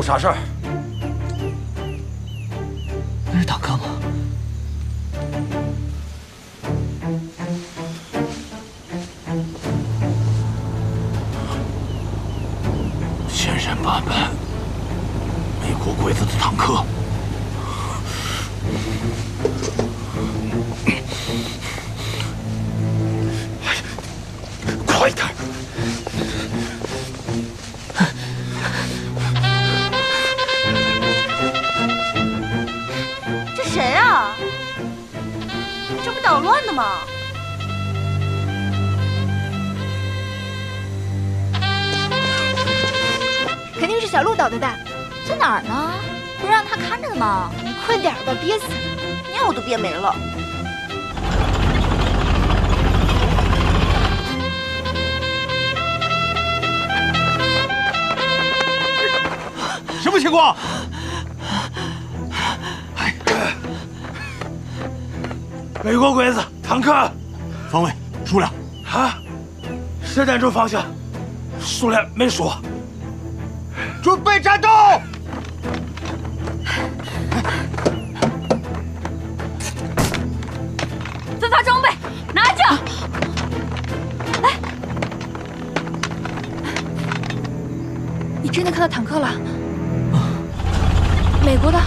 啥事儿？那是坦克吗？千山版本，美国鬼子的坦克。快点！这谁啊？这不捣乱的吗？肯定是小鹿捣的蛋，在哪儿呢？不是让他看着的吗？你快点吧，憋死了！尿都憋没了。什么情况？美国鬼子坦克，方位、数量啊，10点钟方向，数量没说。准备战斗！分发装备，拿着！哎，你真的看到坦克了？美国的。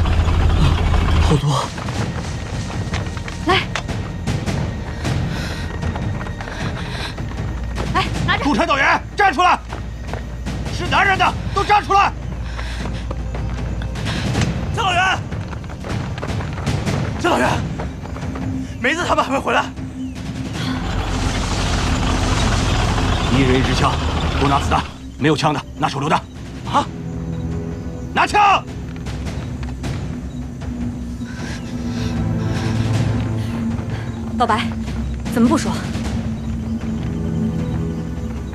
好多。来，来拿着！督察导员站出来！是男人的都站出来！江导员，江导员，梅子他们还没回来。一人一支枪，多拿子弹，没有枪的拿手榴弹。啊！拿枪！老白，怎么不说？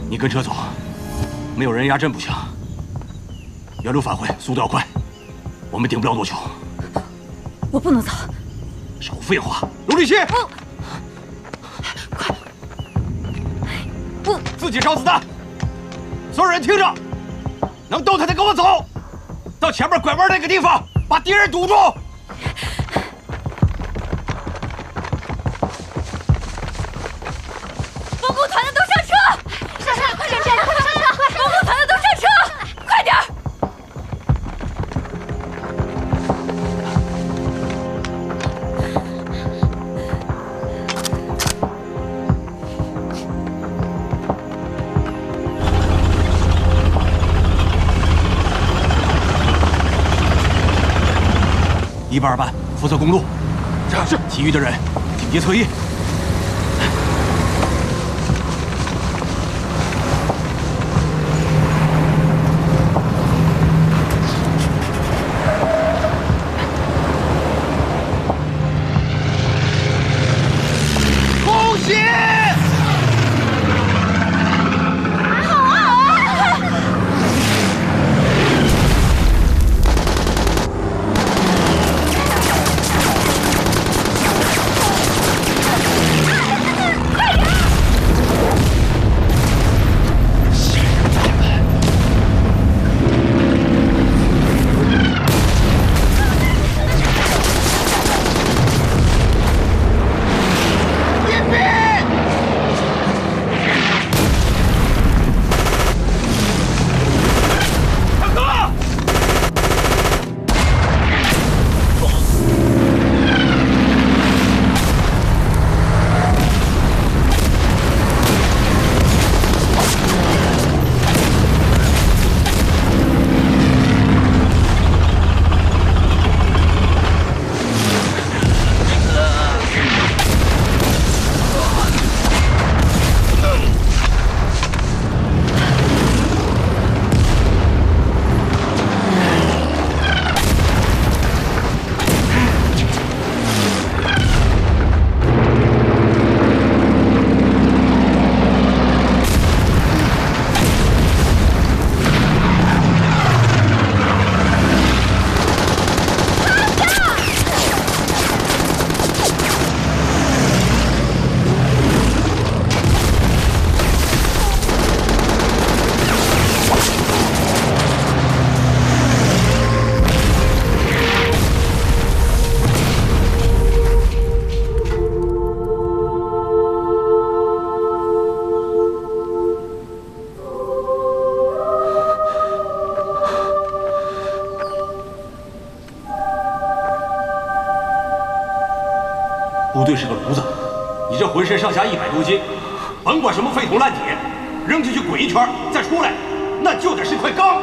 你跟车走，没有人压阵不行。原路返回，速度要快，我们顶不了多久。我不能走。少废话，罗立新，快！不，自己烧子弹！所有人听着，能动弹的跟我走，到前面拐弯那个地方，把敌人堵住。防空团的都上车！上车，快点站，快上车，快！防空团的都上车！快点儿！1班、2班负责公路，是。其余的人警戒侧翼。空袭！部队是个炉子，你这浑身上下100多斤，甭管什么废铜烂铁，扔进去滚一圈再出来，那就得是块钢。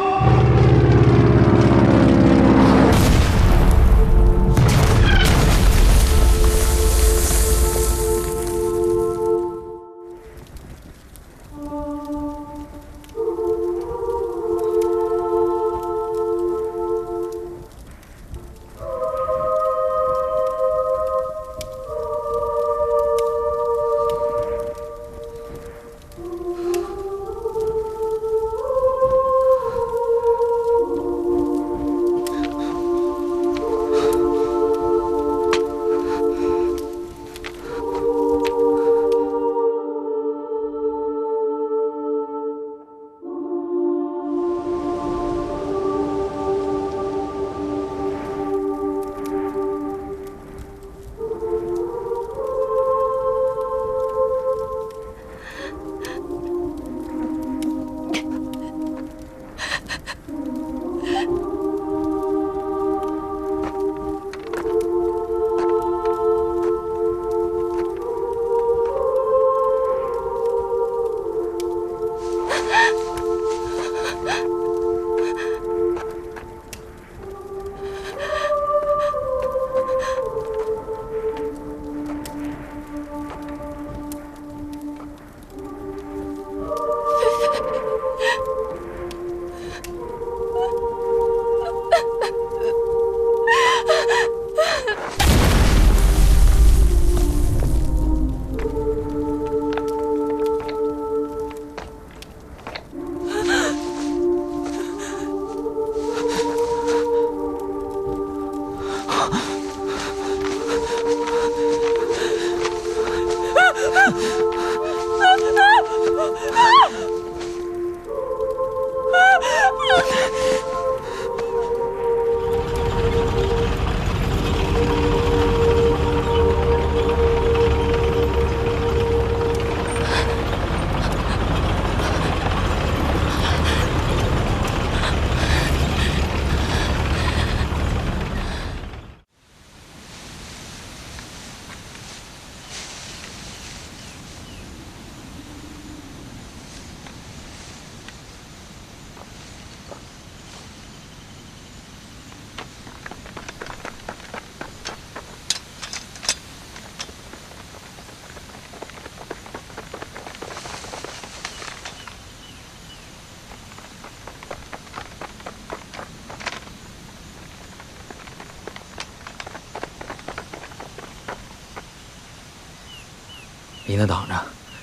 离那挡着，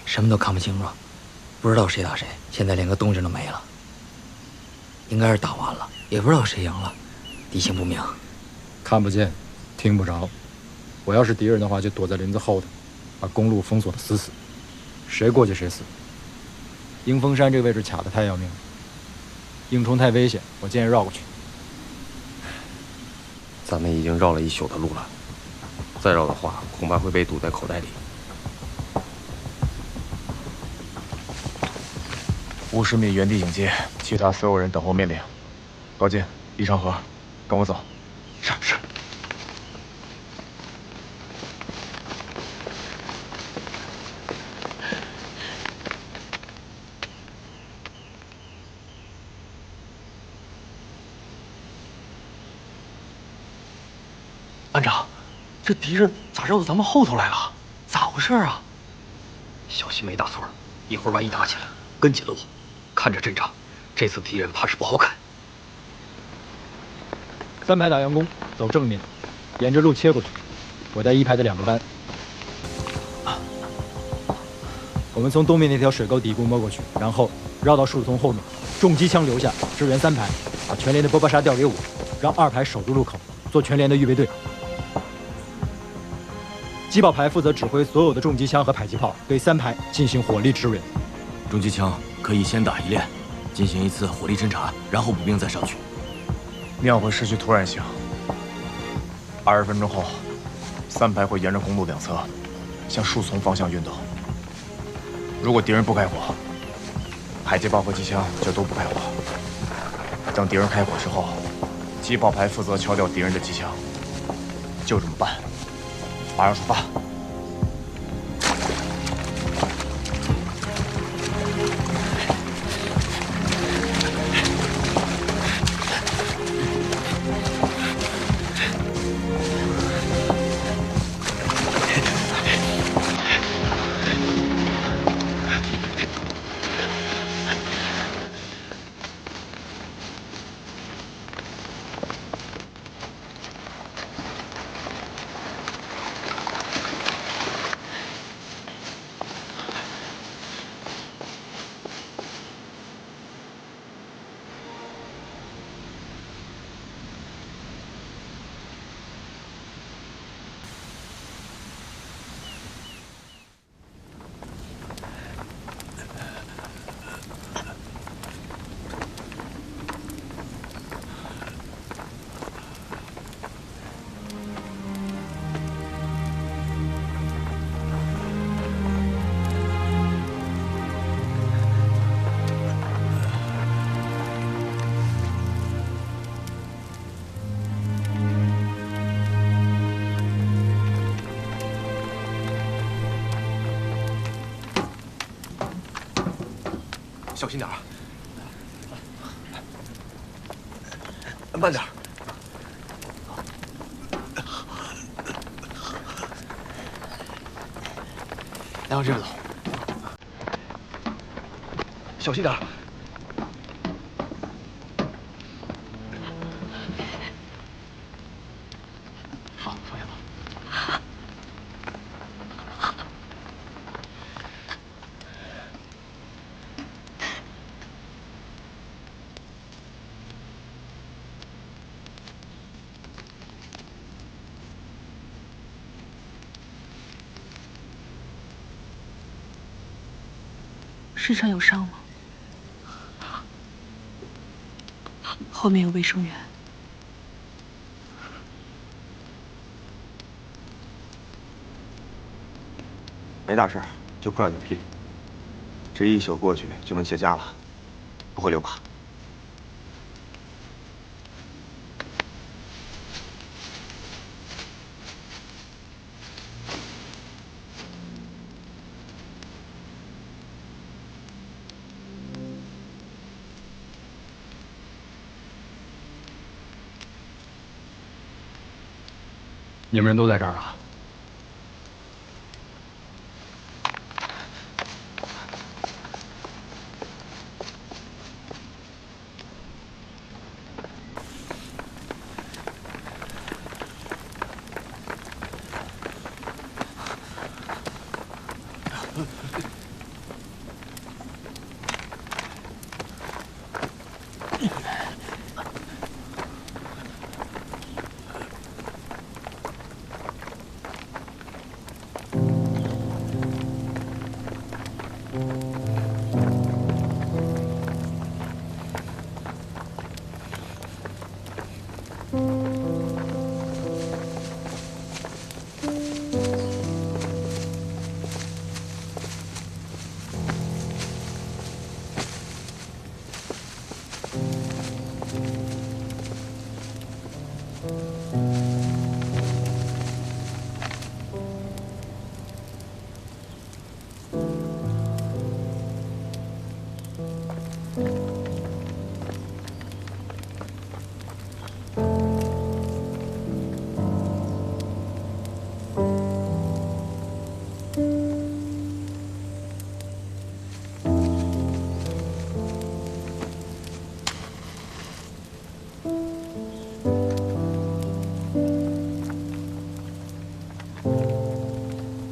什么都看不清楚，不知道谁打谁，现在连个动静都没了。应该是打完了，也不知道谁赢了，地形不明，看不见，听不着。我要是敌人的话，就躲在林子后头，把公路封锁得死死，谁过去谁死。迎风山这个位置卡得太要命了，硬冲太危险，我建议绕过去。咱们已经绕了1宿的路了，再绕的话，恐怕会被堵在口袋里。50米原地迎接，其他所有人等候命令。高进、李长河，跟我走。是是。班长，这敌人咋绕到咱们后头来了？咋回事啊？小心没大错，一会儿万一打起来，跟紧了我。看这阵仗，这次敌人怕是不好砍。3排打佯攻，走正面，沿着路切过去。我带1排的2个班。我们从东面那条水沟底部摸过去，然后绕到树丛后面，重机枪留下支援3排，把全连的波巴沙调给我，让2排守住路口，做全连的预备队。机炮排负责指挥所有的重机枪和迫击炮，对3排进行火力支援。重机枪可以先打一练，进行一次火力侦察，然后步兵再上去。庙会失去突然性。20分钟后，3排会沿着公路两侧向树丛方向运动。如果敌人不开火，迫击炮和机枪就都不开火。等敌人开火之后，机炮排负责敲掉敌人的机枪。就这么办。马上出发。小心点啊！慢点。来，往这边走。小心点。好，放下吧。身上有伤吗？后面有卫生员。没大事，就破两皮。这一宿过去就能结痂了，不会留疤。你们人都在这儿啊？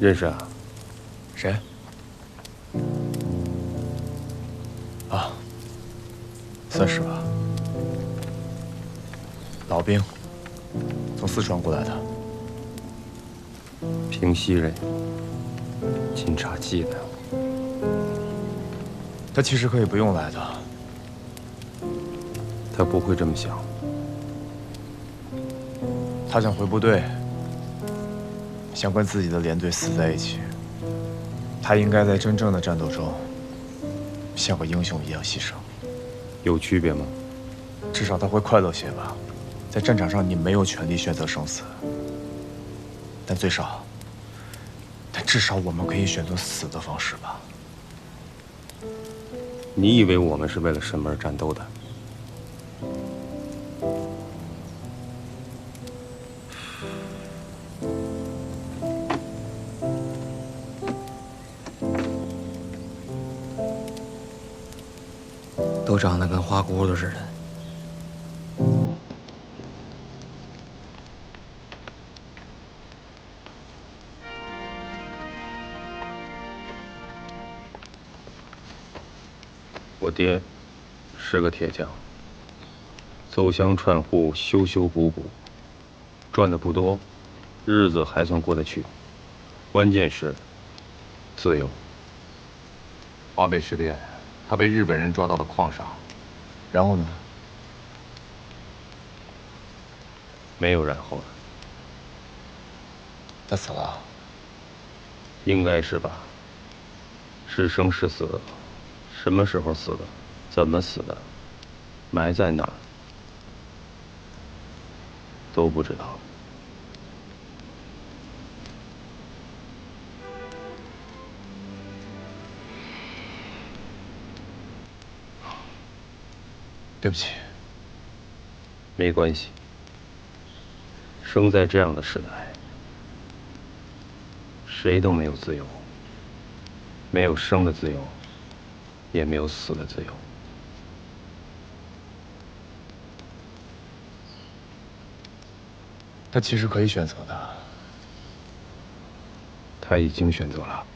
认识啊？谁？啊，算是吧。老兵，从四川过来的。平西人，警察系的。他其实可以不用来的。他不会这么想。他想回部队，想跟自己的连队死在一起。他应该在真正的战斗中，像个英雄一样牺牲。有区别吗？至少他会快乐些吧。在战场上，你没有权利选择生死，但至少我们可以选择死的方式吧。你以为我们是为了什么而战斗的？都长得跟花骨朵似的。我爹是个铁匠，走乡串户，修修补补，赚的不多，日子还算过得去。关键是自由。华北失恋，他被日本人抓到了矿上，然后呢？没有然后了。他死了？应该是吧。是生是死，什么时候死的，怎么死的，埋在哪儿，都不知道。对不起。没关系。生在这样的时代，谁都没有自由，没有生的自由，也没有死的自由。他其实可以选择的。他已经选择了。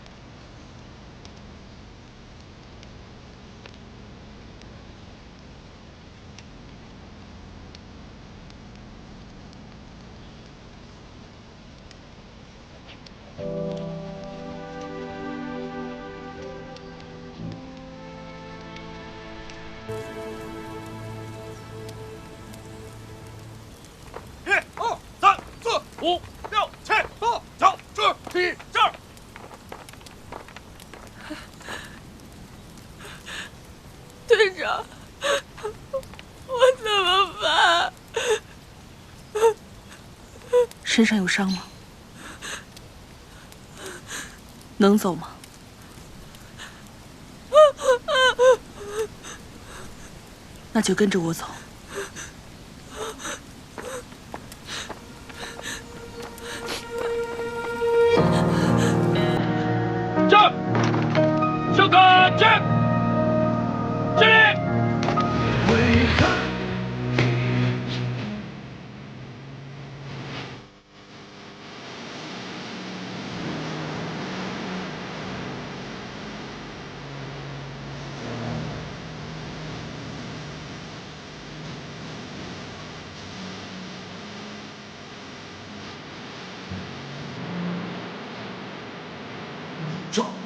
5、6、7、8、9、10、11、12。队长，我怎么办？身上有伤吗？能走吗？那就跟着我走。站，向看齐，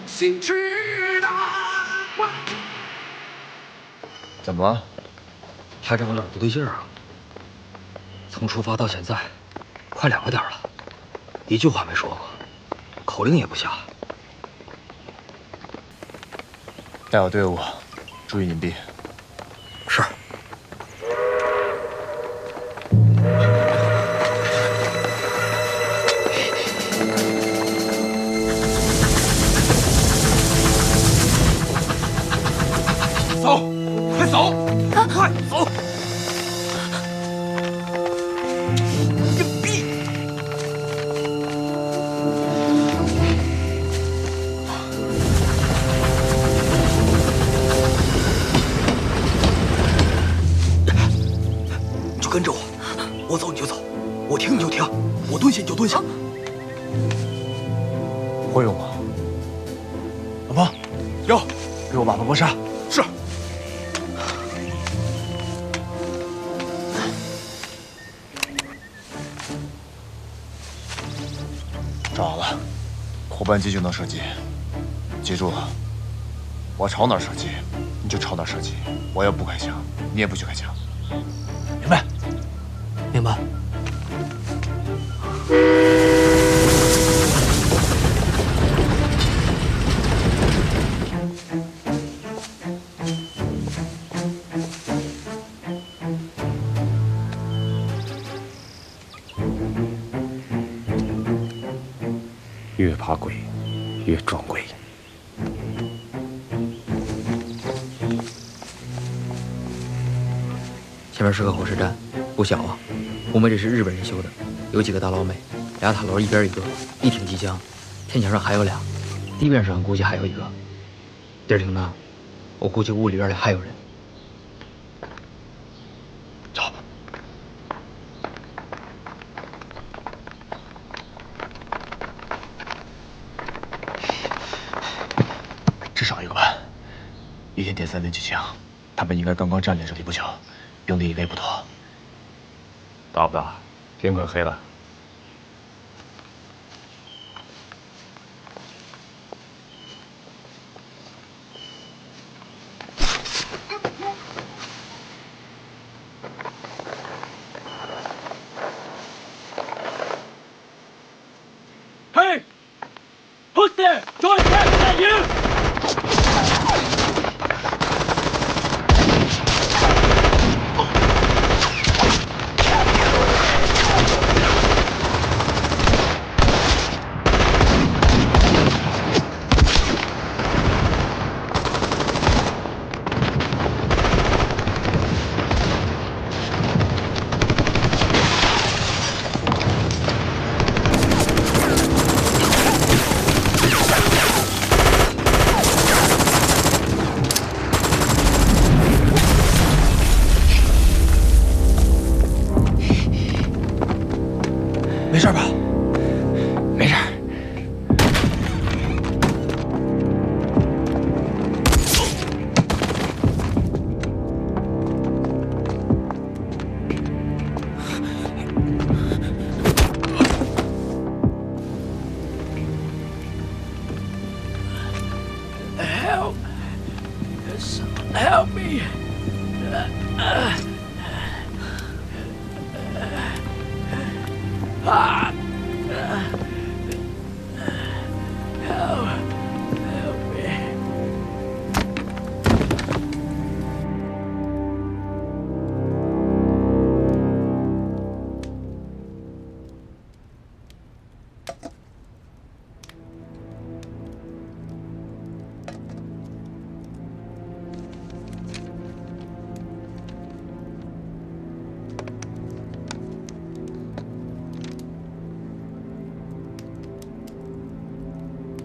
起立。怎么了？排长有点不对劲儿啊。从出发到现在，快2个点了，一句话没说过，口令也不下。带好队伍，注意隐蔽。是。走，快走，快走！隐蔽。你就跟着我，我走你就走，我停你就停，我蹲下你就蹲下。会有吗？老婆，有，给我把门关上。是。找好了，伙伴机就能射击。记住了，我朝哪儿射击，你就朝哪儿射击。我要不开枪，你也不许开枪。明白？明白。越怕鬼，越装鬼。前面是个火车站，不小啊。红梅这是日本人修的，有几个大老美，2塔楼一边一个，一挺机枪，天桥上还有俩，地面上估计还有一个。地儿挺大，我估计屋里边还有人。走。至少1个班，一天点3连机枪，他们应该刚刚占领这里不久，兵力应该不多。大不大？天快黑了。Hey! Who's there? Join Captain at you! 没事吧？没事。Help me! Help me!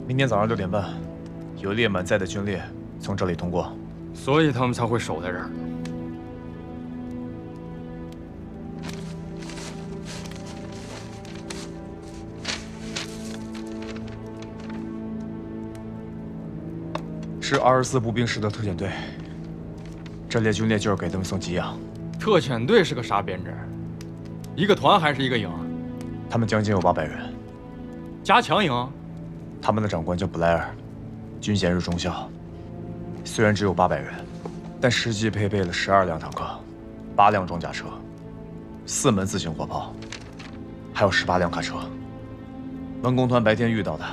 明天早上6点半，有列满载的军列从这里通过，所以他们才会守在这儿。是24步兵师的特遣队，这列军列就是给他们送给养。特遣队是个啥编制？一个团还是一个营？他们将近有800人。加强营？他们的长官叫布莱尔，军衔是中校。虽然只有800人，但实际配备了12辆坦克、8辆装甲车、4门自行火炮，还有18辆卡车。文工团白天遇到的，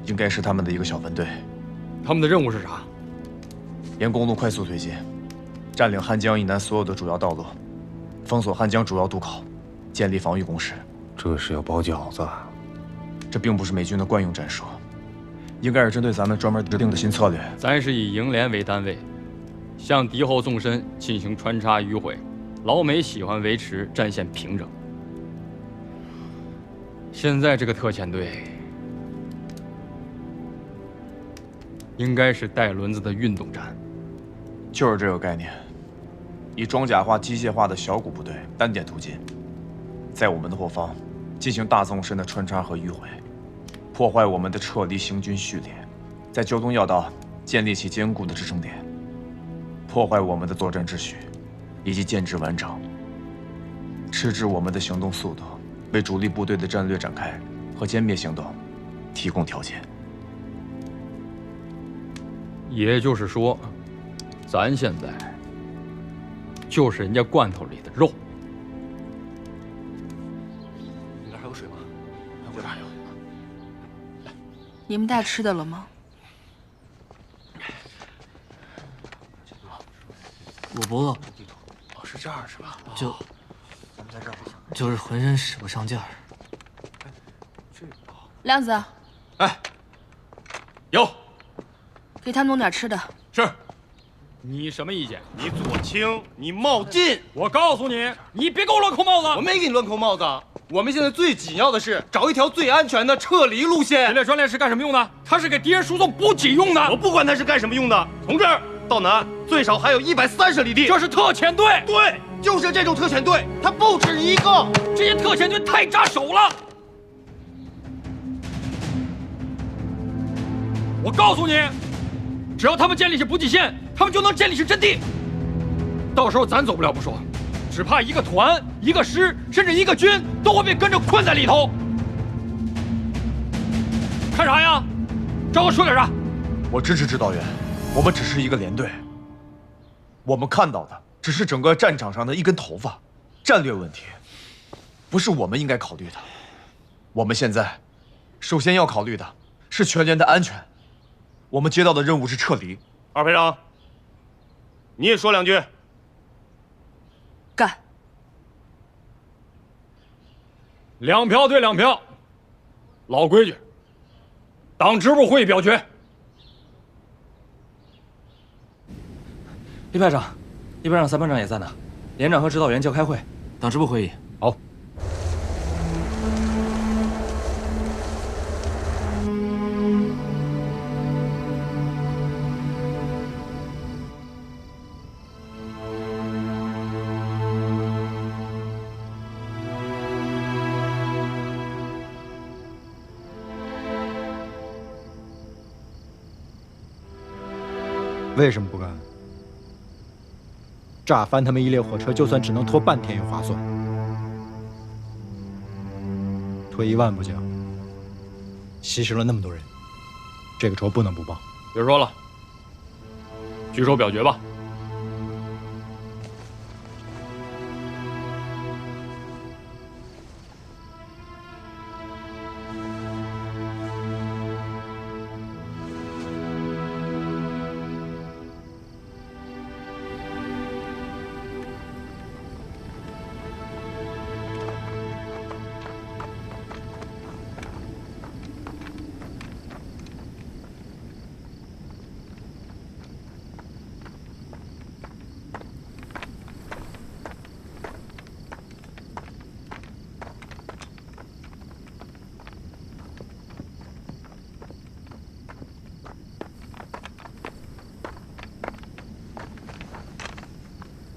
应该是他们的一个小分队。他们的任务是啥？沿公路快速推进，占领汉江以南所有的主要道路，封锁汉江主要渡口，建立防御工事。这是要包饺子。这并不是美军的惯用战术，应该是针对咱们专门制定的新策略。咱是以营连为单位，向敌后纵深进行穿插迂回。老美喜欢维持战线平整。现在这个特遣队应该是带轮子的运动战，就是这个概念，以装甲化、机械化的小股部队单点突进，在我们的后方进行大纵深的穿插和迂回，破坏我们的撤离行军序列，在交通要道建立起坚固的支撑点，破坏我们的作战秩序以及建制完整，迟滞我们的行动速度，为主力部队的战略展开和歼灭行动提供条件。也就是说，咱现在就是人家罐头里的肉。你那还有水吗？这边还有。你们带吃的了吗？我不饿。哦，是这儿是吧？咱们在这儿吧。就是浑身使不上劲儿。亮子，哎，有。给他们弄点吃的。是。你什么意见？你左倾，你冒进！我告诉你，你别给我乱扣帽子！我没给你乱扣帽子。我们现在最紧要的是找一条最安全的撤离路线。这列专列是干什么用的？它是给敌人输送补给用的。我不管它是干什么用的，从这儿到南最少还有130里地。这是特遣队。对，就是这种特遣队，它不止一个。这些特遣队太扎手了。我告诉你，只要他们建立起补给线，他们就能建立起阵地。到时候咱走不了不说，只怕一个团、一个师，甚至一个军都会被跟着困在里头。看啥呀？找我说点啥？我支持指导员，我们只是一个连队。我们看到的只是整个战场上的一根头发，战略问题不是我们应该考虑的。我们现在首先要考虑的是全连的安全。我们接到的任务是撤离。二排长，你也说两句。干。2票对2票，老规矩，党支部会议表决。李排长，一班长、3班长也在呢，连长和指导员叫开会，党支部会议。好。为什么不干？炸翻他们一列火车，就算只能拖半天也划算。退1万步讲，牺牲了那么多人，这个仇不能不报。别说了，举手表决吧。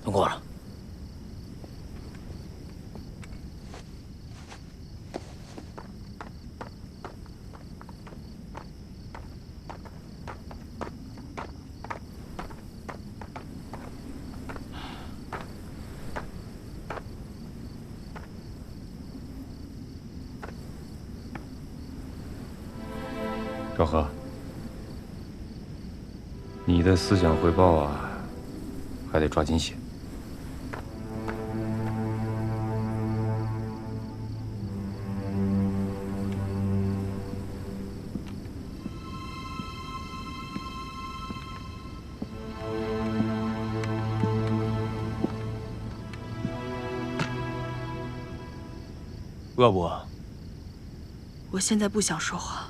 通过了。赵贺，你的思想汇报啊，还得抓紧写。饿不饿？我现在不想说话。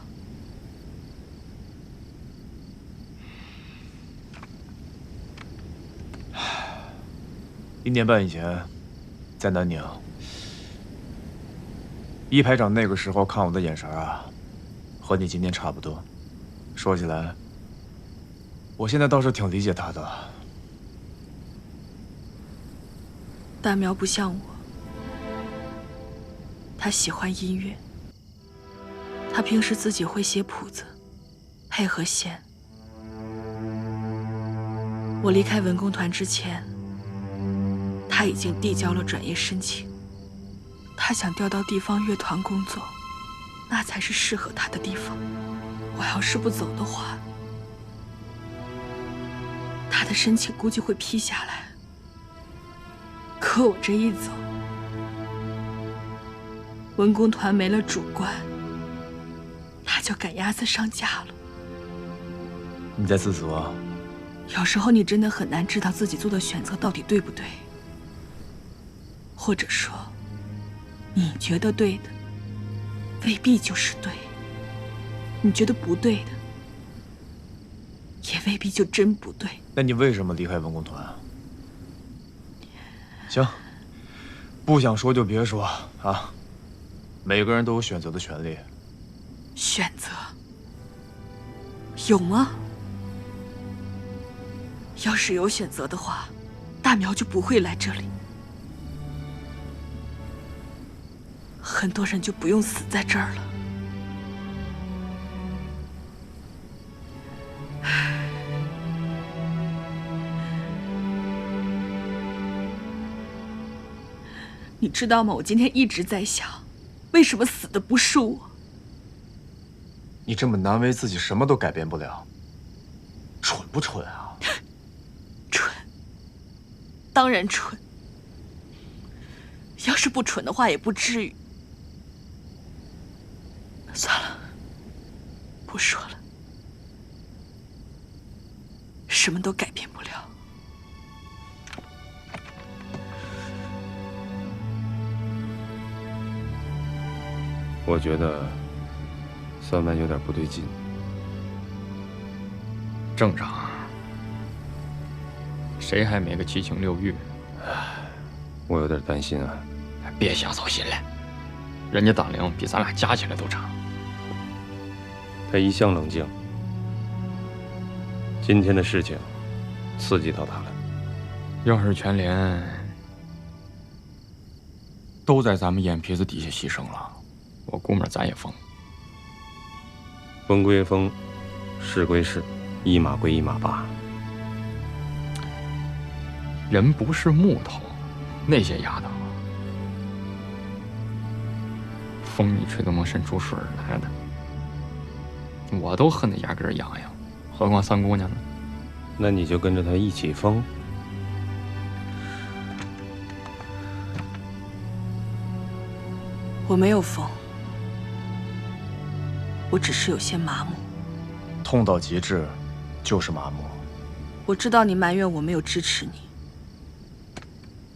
1年半以前，在南宁，一排长那个时候看我的眼神啊，和你今天差不多。说起来，我现在倒是挺理解他的。大苗不像我，他喜欢音乐，他平时自己会写谱子，配合弦。我离开文工团之前，他已经递交了转业申请。他想调到地方乐团工作，那才是适合他的地方。我要是不走的话，他的申请估计会批下来。可我这一走，文工团没了主官，他就赶鸭子上架了。你在自责？有时候你真的很难知道自己做的选择到底对不对，或者说，你觉得对的，未必就是对；你觉得不对的，也未必就真不对。那你为什么离开文工团啊？行，不想说就别说啊。每个人都有选择的权利。选择有吗？要是有选择的话，大苗就不会来这里，很多人就不用死在这儿了。你知道吗？我今天一直在想，为什么死的不是我？你这么难为自己，什么都改变不了，蠢不蠢啊？蠢，当然蠢。要是不蠢的话，也不至于。算了，不说了，什么都改变不了。我觉得3万有点不对劲。正常，谁还没个7情6欲？我有点担心啊。别瞎操心了，人家党龄比咱俩加起来都长。他一向冷静，今天的事情刺激到他了。要是全连都在咱们眼皮子底下牺牲了，我估摸咱也疯。风归风，事归事，一码归一码罢。人不是木头，那些丫头，风一吹都能渗出水来的。我都恨得牙根痒痒，何况三姑娘呢？那你就跟着她一起疯。我没有疯，我只是有些麻木。痛到极致，就是麻木。我知道你埋怨我没有支持你，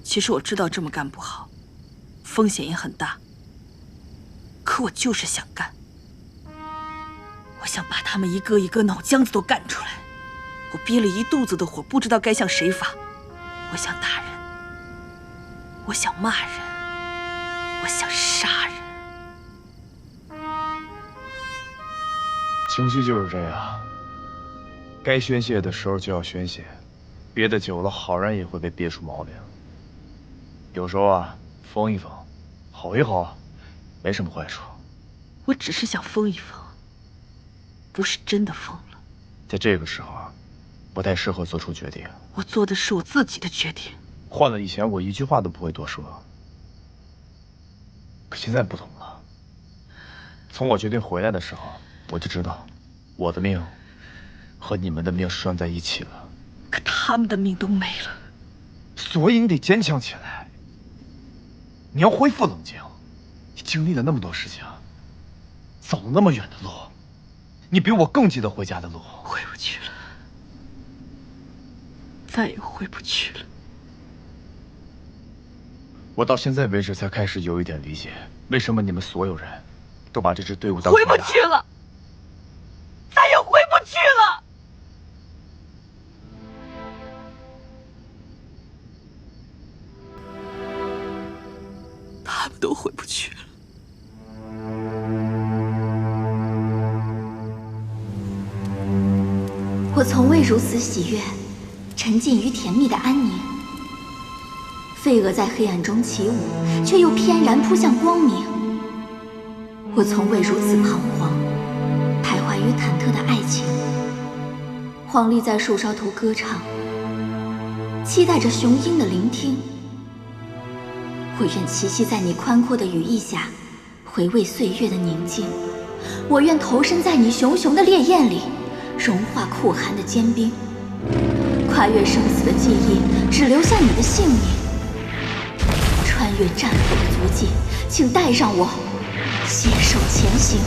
其实我知道这么干不好，风险也很大。可我就是想干，我想把他们一个一个脑浆子都干出来。我憋了一肚子的火，不知道该向谁发。我想打人，我想骂人，我想杀人。情绪就是这样，该宣泄的时候就要宣泄，憋得久了，好人也会被憋出毛病。有时候啊，疯一疯，吼一吼，没什么坏处。我只是想疯一疯，不是真的疯了。在这个时候啊，不太适合做出决定。我做的是我自己的决定。换了以前，我一句话都不会多说。可现在不同了。从我决定回来的时候，我就知道，我的命和你们的命拴在一起了。可他们的命都没了。所以你得坚强起来。你要恢复冷静。你经历了那么多事情，走了那么远的路，你比我更记得回家的路。回不去了，再也回不去了。我到现在为止才开始有一点理解，为什么你们所有人都把这支队伍当回不去了，再也回不去了。他们都回不去了。我从未如此喜悦，沉浸于甜蜜的安宁。飞蛾在黑暗中起舞，却又翩然扑向光明。我从未如此彷徨，徘徊于忐忑的爱情。黄鹂在树梢头歌唱，期待着雄鹰的聆听。我愿栖息在你宽阔的羽翼下，回味岁月的宁静。我愿投身在你熊熊的烈焰里，融化酷寒的坚冰。跨越生死的记忆，只留下你的姓名。穿越战火的足迹，请带上我，携手前行。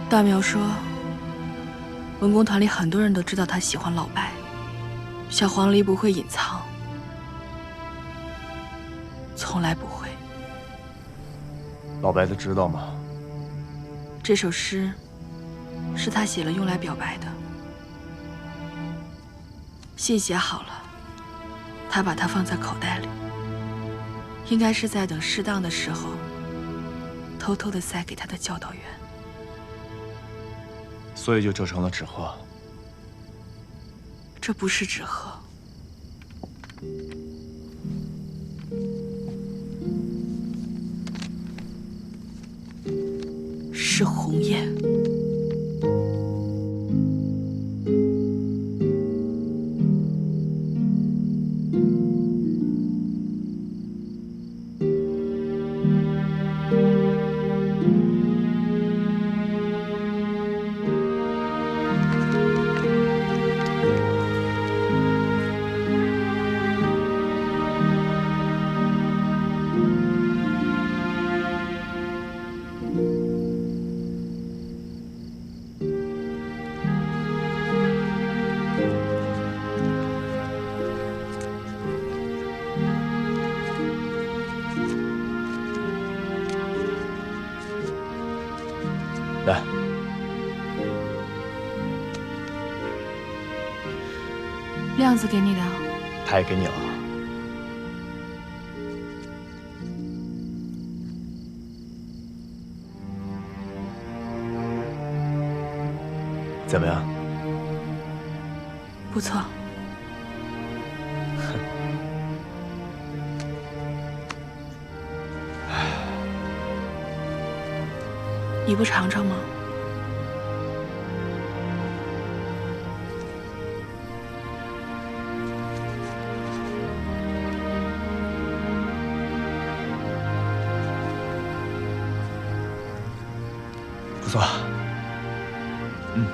大苗说，文工团里很多人都知道他喜欢老白，小黄鹂不会隐藏，从来不会。老白子知道吗？这首诗是他写了用来表白的，信写好了，他把它放在口袋里，应该是在等适当的时候，偷偷地塞给他的教导员。所以就折成了纸鹤。这不是纸鹤，是鸿雁。来，亮子给你的，他也给你了。怎么样？不错。你不尝尝吗？不错。嗯。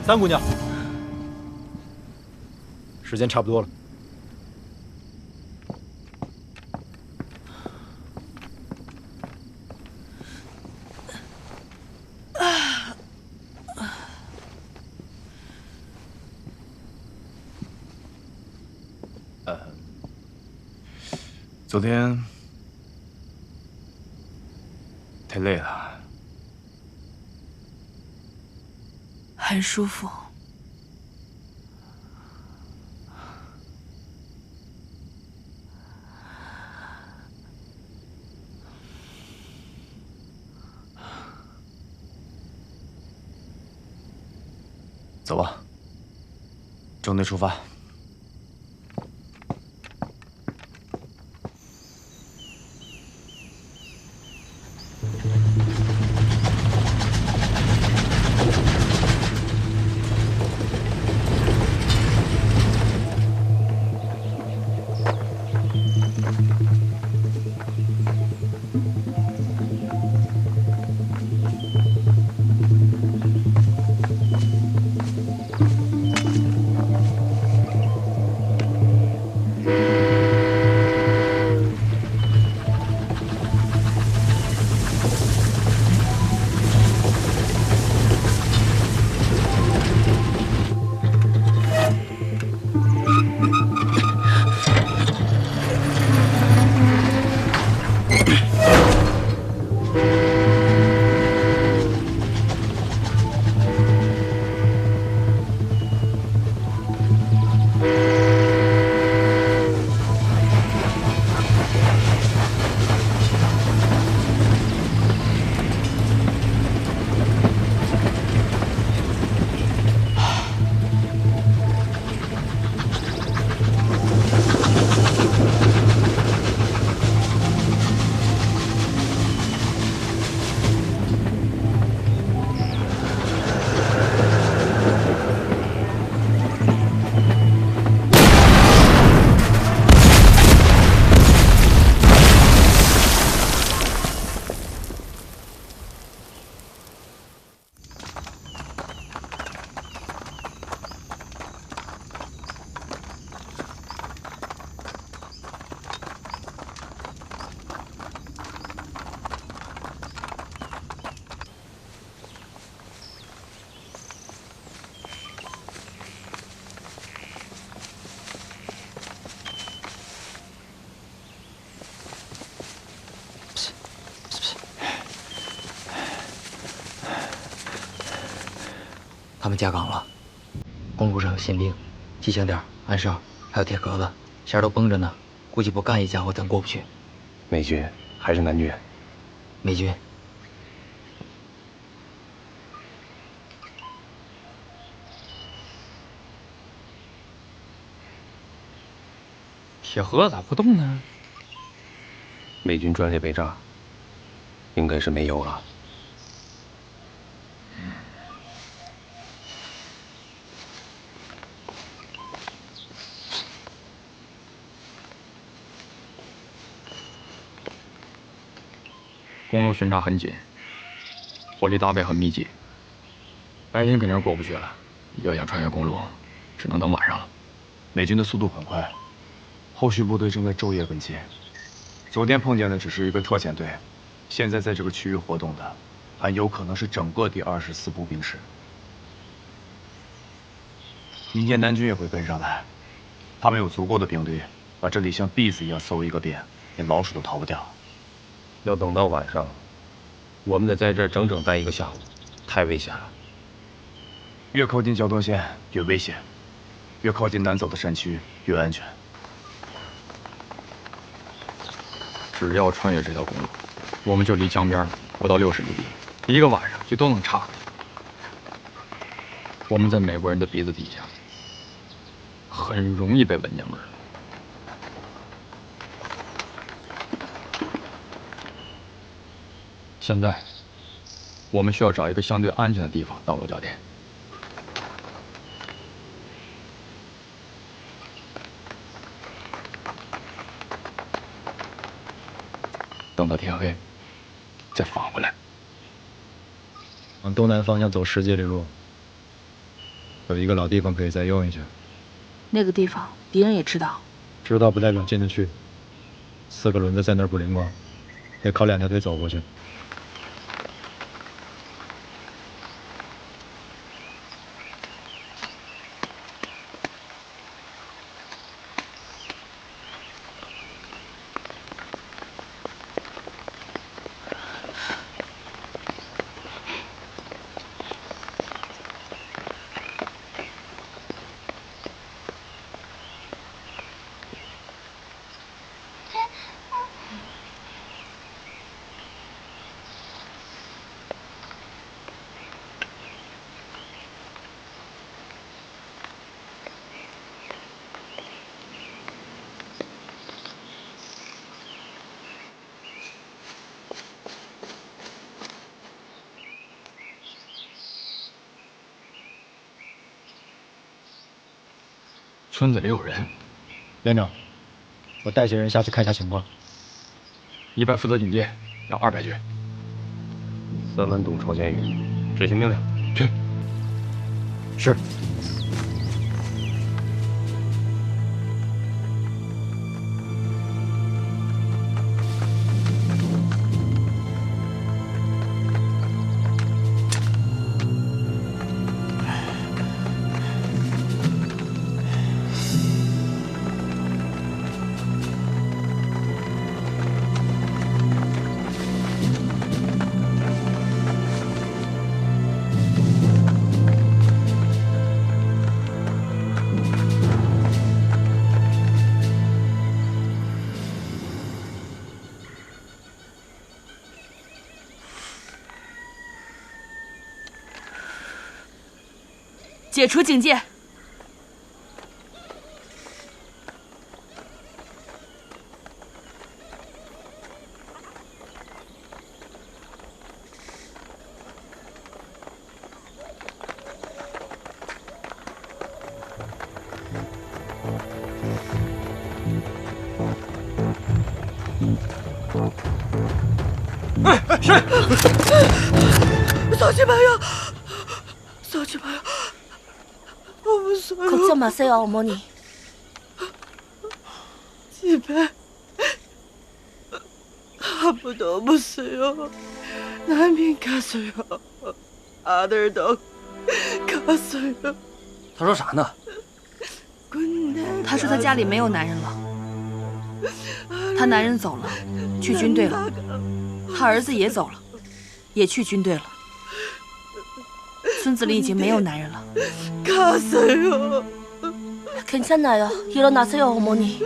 三姑娘，时间差不多了。昨天太累了。 很舒服。走吧，正队出发。 他们加岗了，公路上有新兵，机枪点、暗哨，还有铁壳子，弦都绷着呢，估计不干一家伙咱过不去。美军还是南军？美军。铁盒咋不动呢？美军专列被炸，应该是没油了。 公路巡查很紧，火力搭配很密集，白天肯定是过不去了。要想穿越公路，只能等晚上了。美军的速度很快，后续部队正在昼夜跟进。昨天碰见的只是一个特遣队，现在在这个区域活动的，很有可能是整个第24步兵师。明天南军也会跟上来，他们有足够的兵力，把这里像篦子一样搜一个遍，连老鼠都逃不掉。要等到晚上，我们得在这儿整整待1个下午，太危险了。越靠近交通线越危险，越靠近难走的山区越安全。只要穿越这条公路，我们就离江边不到60里地，1个晚上就都能查。我们在美国人的鼻子底下，很容易被闻见味儿。现在，我们需要找一个相对安全的地方到落脚点。等到天黑，再返回来。往东南方向走10几里路，有一个老地方可以再用一下。那个地方敌人也知道，知道不代表进得去。4个轮子在那儿不灵光，得靠2条腿走过去。村子里有人，连长，我带些人下去看一下情况。100负责警戒，让200去。3万洞朝监狱，执行命令。去。是。解除警戒。谁？쏘지 마요! 쏘지 마요! 없어요. 걱정 마세요, 어머니. 집에 아무도 없어요. 남인 갔어요. 아들도 갔어요. 他说啥呢？他说他家里没有男人了，他男人走了，去军队了，他儿子也走了，也去军队了。村子里已经没有男人了。 갔어요. 괜찮아요. 일어나세요, 어머니.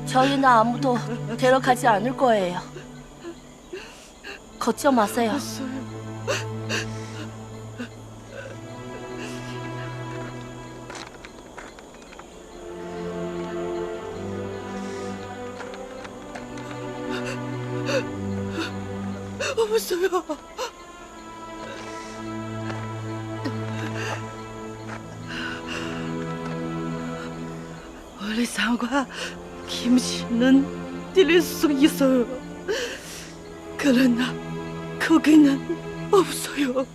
저희는 아무도 데려가지 않을 거예요. 걱정 마세요. 없어요. 우리 상과 김씨는 들릴 수 있어요. 그러나 거기는 없어요.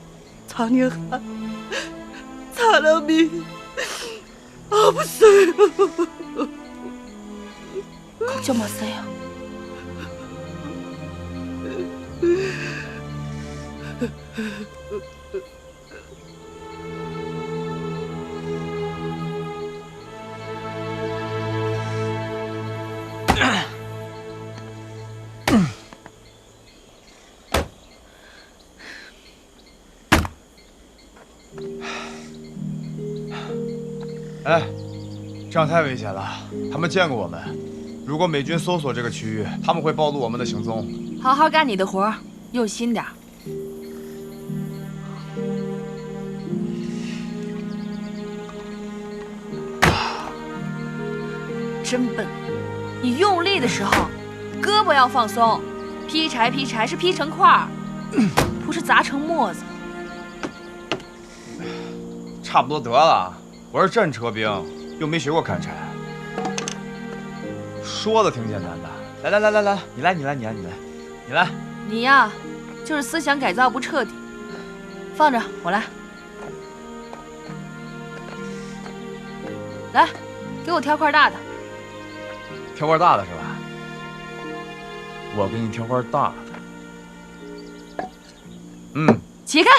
자녀한 사람이 없어요. 걱정 마세요. 哎，这样太危险了，他们见过我们。如果美军搜索这个区域，他们会暴露我们的行踪。好好干你的活，用心点。真笨！你用力的时候，胳膊要放松。劈柴是劈成块儿，不是砸成沫子。差不多得了，我是战车兵，又没学过砍柴。说的挺简单的。来，你来。你呀，就是思想改造不彻底。放着，我来。来，给我挑块大的。挑块大的是吧？我给你挑块大的。起开！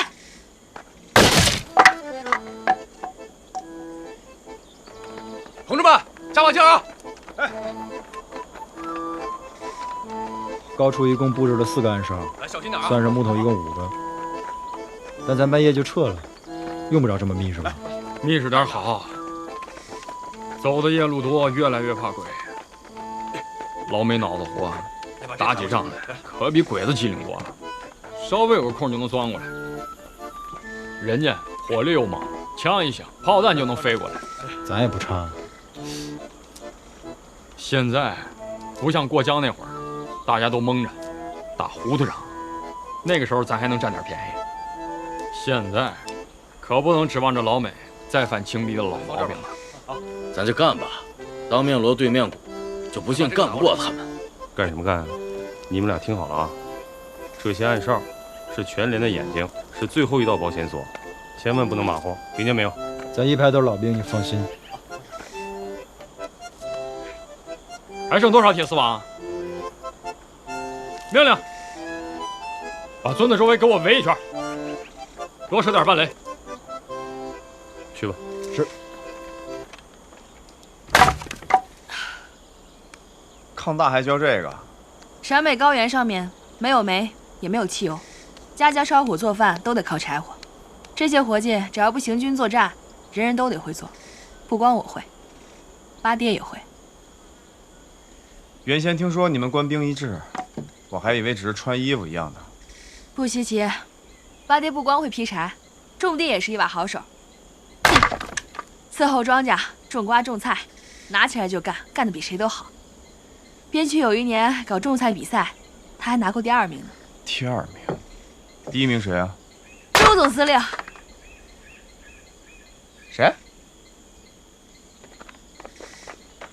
同志们，加把劲啊！哎，高处一共布置了4个暗哨，小心点啊！算上木头一共5个。但咱半夜就撤了，用不着这么密实吧？密实点好。走的夜路多，越来越怕鬼。老美脑子活，打起仗来可比鬼子机灵多了，稍微有个空就能钻过来。人家火力又猛，枪一响，炮弹就能飞过来。咱也不差。现在不像过江那会儿，大家都蒙着，打糊涂仗。那个时候咱还能占点便宜。现在可不能指望着老美再犯轻敌的老毛病了。咱就干吧，当面锣对面鼓，就不信干不过他们。干什么干啊？你们俩听好了啊，这些暗哨是全连的眼睛，是最后一道保险索，千万不能马虎，听见没有？咱一排都是老兵，你放心。还剩多少铁丝网？命令，把村子周围给我围一圈，多设点半雷。去吧。是。抗大还教这个？陕北高原上面没有煤，也没有汽油，家家烧火做饭都得靠柴火。这些活计只要不行军作战，人人都得会做，不光我会，八爹也会。原先听说你们官兵一致，我还以为只是穿衣服一样的。不稀奇，八爹不光会劈柴，种地也是一把好手。伺候庄稼、种瓜、种菜，拿起来就干，干得比谁都好。边区有一年搞种菜比赛，他还拿过第2名呢。第2名，第1名谁啊？周总司令。谁？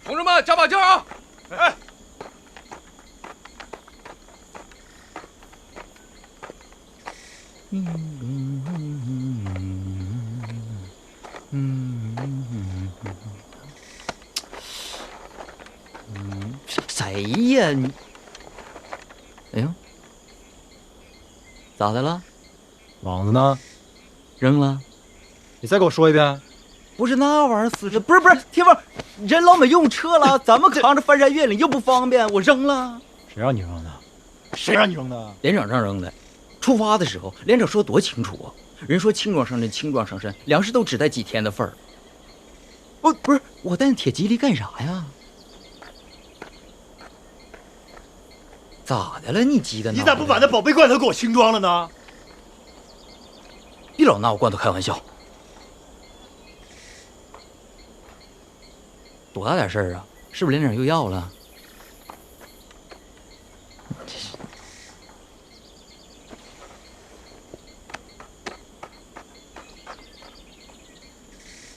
同志们，加把劲啊！哎。谁呀你？哎呦，咋的了？网子呢？扔了。你再给我说一遍。不是那玩意儿死不是铁峰，人老美用车了，咱们扛着翻山越岭又不方便，我扔了。谁让你扔的？谁让你扔的？连长让扔的。出发的时候，连长说多清楚啊！人说轻装上阵，轻装上阵，粮食都只带几天的份儿。不是我带铁蒺藜干啥呀？咋的了？你急的呢？你咋不把那宝贝罐头给我轻装了呢？别老拿我罐头开玩笑。多大点事儿啊？是不是连长又要了？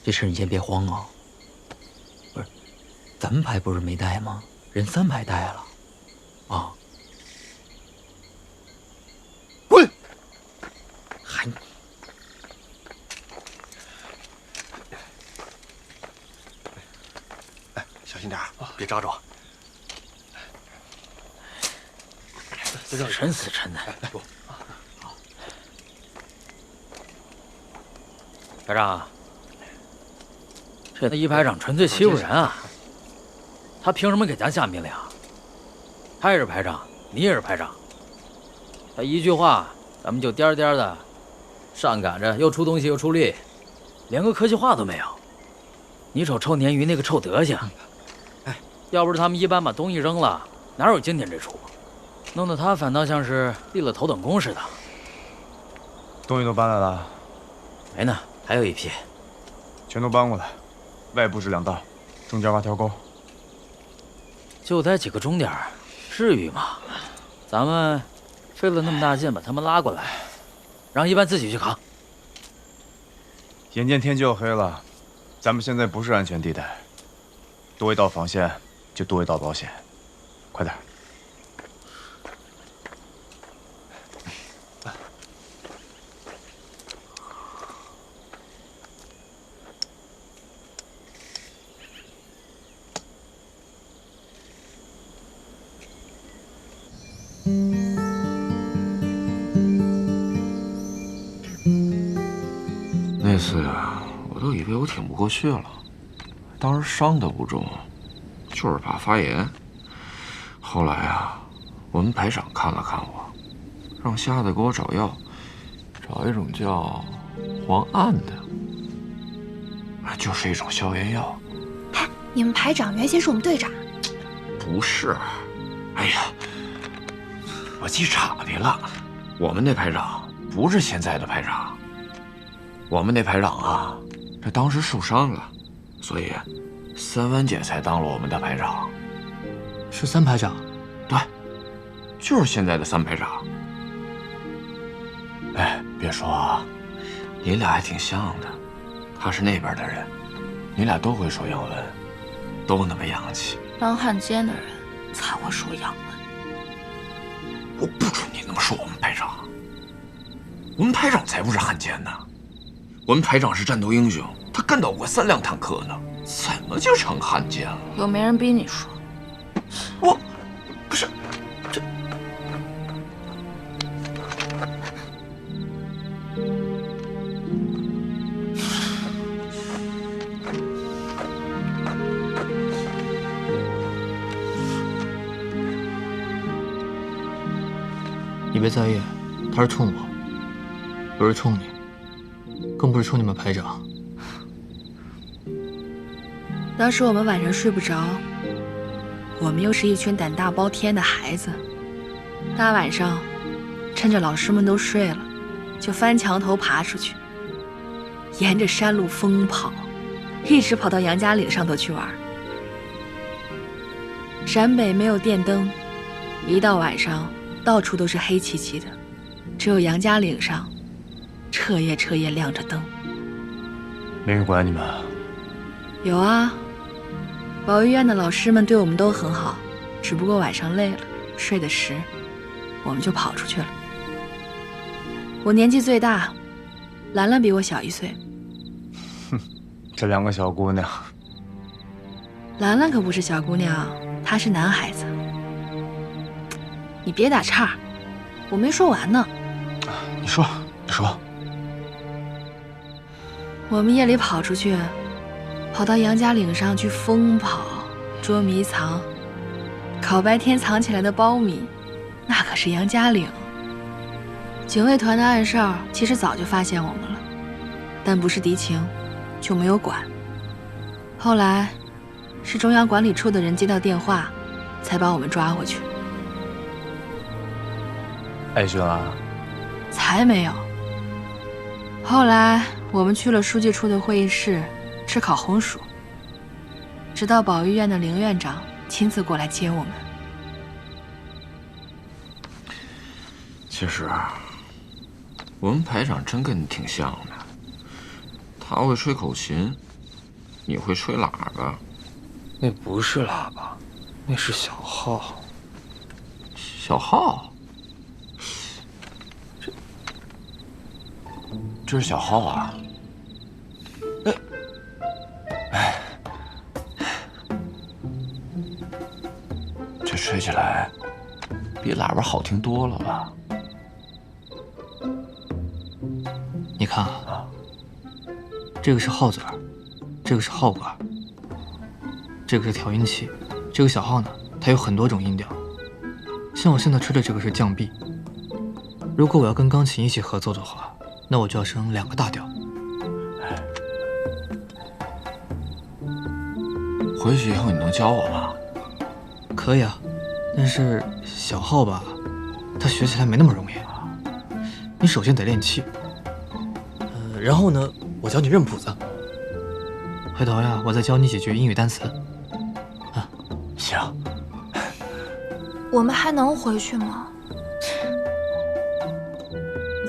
这事你先别慌啊。不是，咱排不是没带吗？人3排带了，啊。滚！还。哎，小心点别扎着。死沉死沉的。来，给我。排长，这一排长纯粹欺负人啊！他凭什么给咱下命令？他也是排长，你也是排长。他一句话，咱们就颠颠的，上赶着又出东西又出力，连个客气话都没有。你瞅臭鲶鱼那个臭德行，哎，要不是他们一般把东西扔了，哪有今天这出？弄得他反倒像是立了头等功似的。东西都搬来了？没呢，还有一批。全都搬过来，外布置2道，中间挖条沟。就在几个钟点，至于吗？咱们费了那么大劲把他们拉过来，让一班自己去扛。眼见天就要黑了，咱们现在不是安全地带，多一道防线就多一道保险，快点。那次呀，我都以为我挺不过去了，当时伤得不重，就是怕发炎。后来啊，我们排长看了看我，让瞎子给我找药，找一种叫磺胺的，就是一种消炎药。嗨，你们排长原先是我们队长。不是，哎呀，我记岔劈了。我们那排长不是现在的排长，我们那排长啊，这当时受伤了，所以三湾姐才当了我们的排长。是3排长？对，就是现在的3排长。哎，别说啊，你俩还挺像的。他是那边的人，你俩都会说洋文，都那么洋气。当汉奸的人才会说洋文。我不准你那么说我们排长，我们排长才不是汉奸呢。我们排长是战斗英雄，他干倒过3辆坦克呢，怎么就成汉奸了？又没人逼你说。我不是这。你别在意，他是冲我，不是冲你，更不是冲你们排长。当时我们晚上睡不着，我们又是一群胆大包天的孩子，大晚上趁着老师们都睡了，就翻墙头爬出去，沿着山路疯跑，一直跑到杨家岭上头去玩。陕北没有电灯，一到晚上到处都是黑漆漆的，只有杨家岭上彻夜亮着灯。没人管你们？有啊，保育院的老师们对我们都很好，只不过晚上累了，睡得迟，我们就跑出去了。我年纪最大，兰兰比我小1岁。哼，这2个小姑娘。兰兰可不是小姑娘，她是男孩子。你别打岔，我没说完呢。你说。我们夜里跑出去，跑到杨家岭上去疯跑、捉迷藏，烤白天藏起来的苞米，那可是杨家岭。警卫团的暗哨其实早就发现我们了，但不是敌情，就没有管。后来是中央管理处的人接到电话，才把我们抓回去。挨训了？才没有。后来我们去了书记处的会议室吃烤红薯，直到保育院的凌院长亲自过来接我们。其实我们排长真跟你挺像的，他会吹口琴，你会吹喇叭。那不是喇叭，那是小号。小号？这是小号啊！哎，这吹起来比喇叭好听多了吧？你看啊，这个是号嘴儿，这个是号管，这个是调音器，这个小号呢，它有很多种音调，像我现在吹的这个是降 B， 如果我要跟钢琴一起合作的话，那我就要升2个大调。回去以后你能教我吗？可以啊，但是小号吧，它学起来没那么容易。你首先得练气，然后呢，我教你认谱子。回头呀，我再教你几句英语单词。啊，行。我们还能回去吗？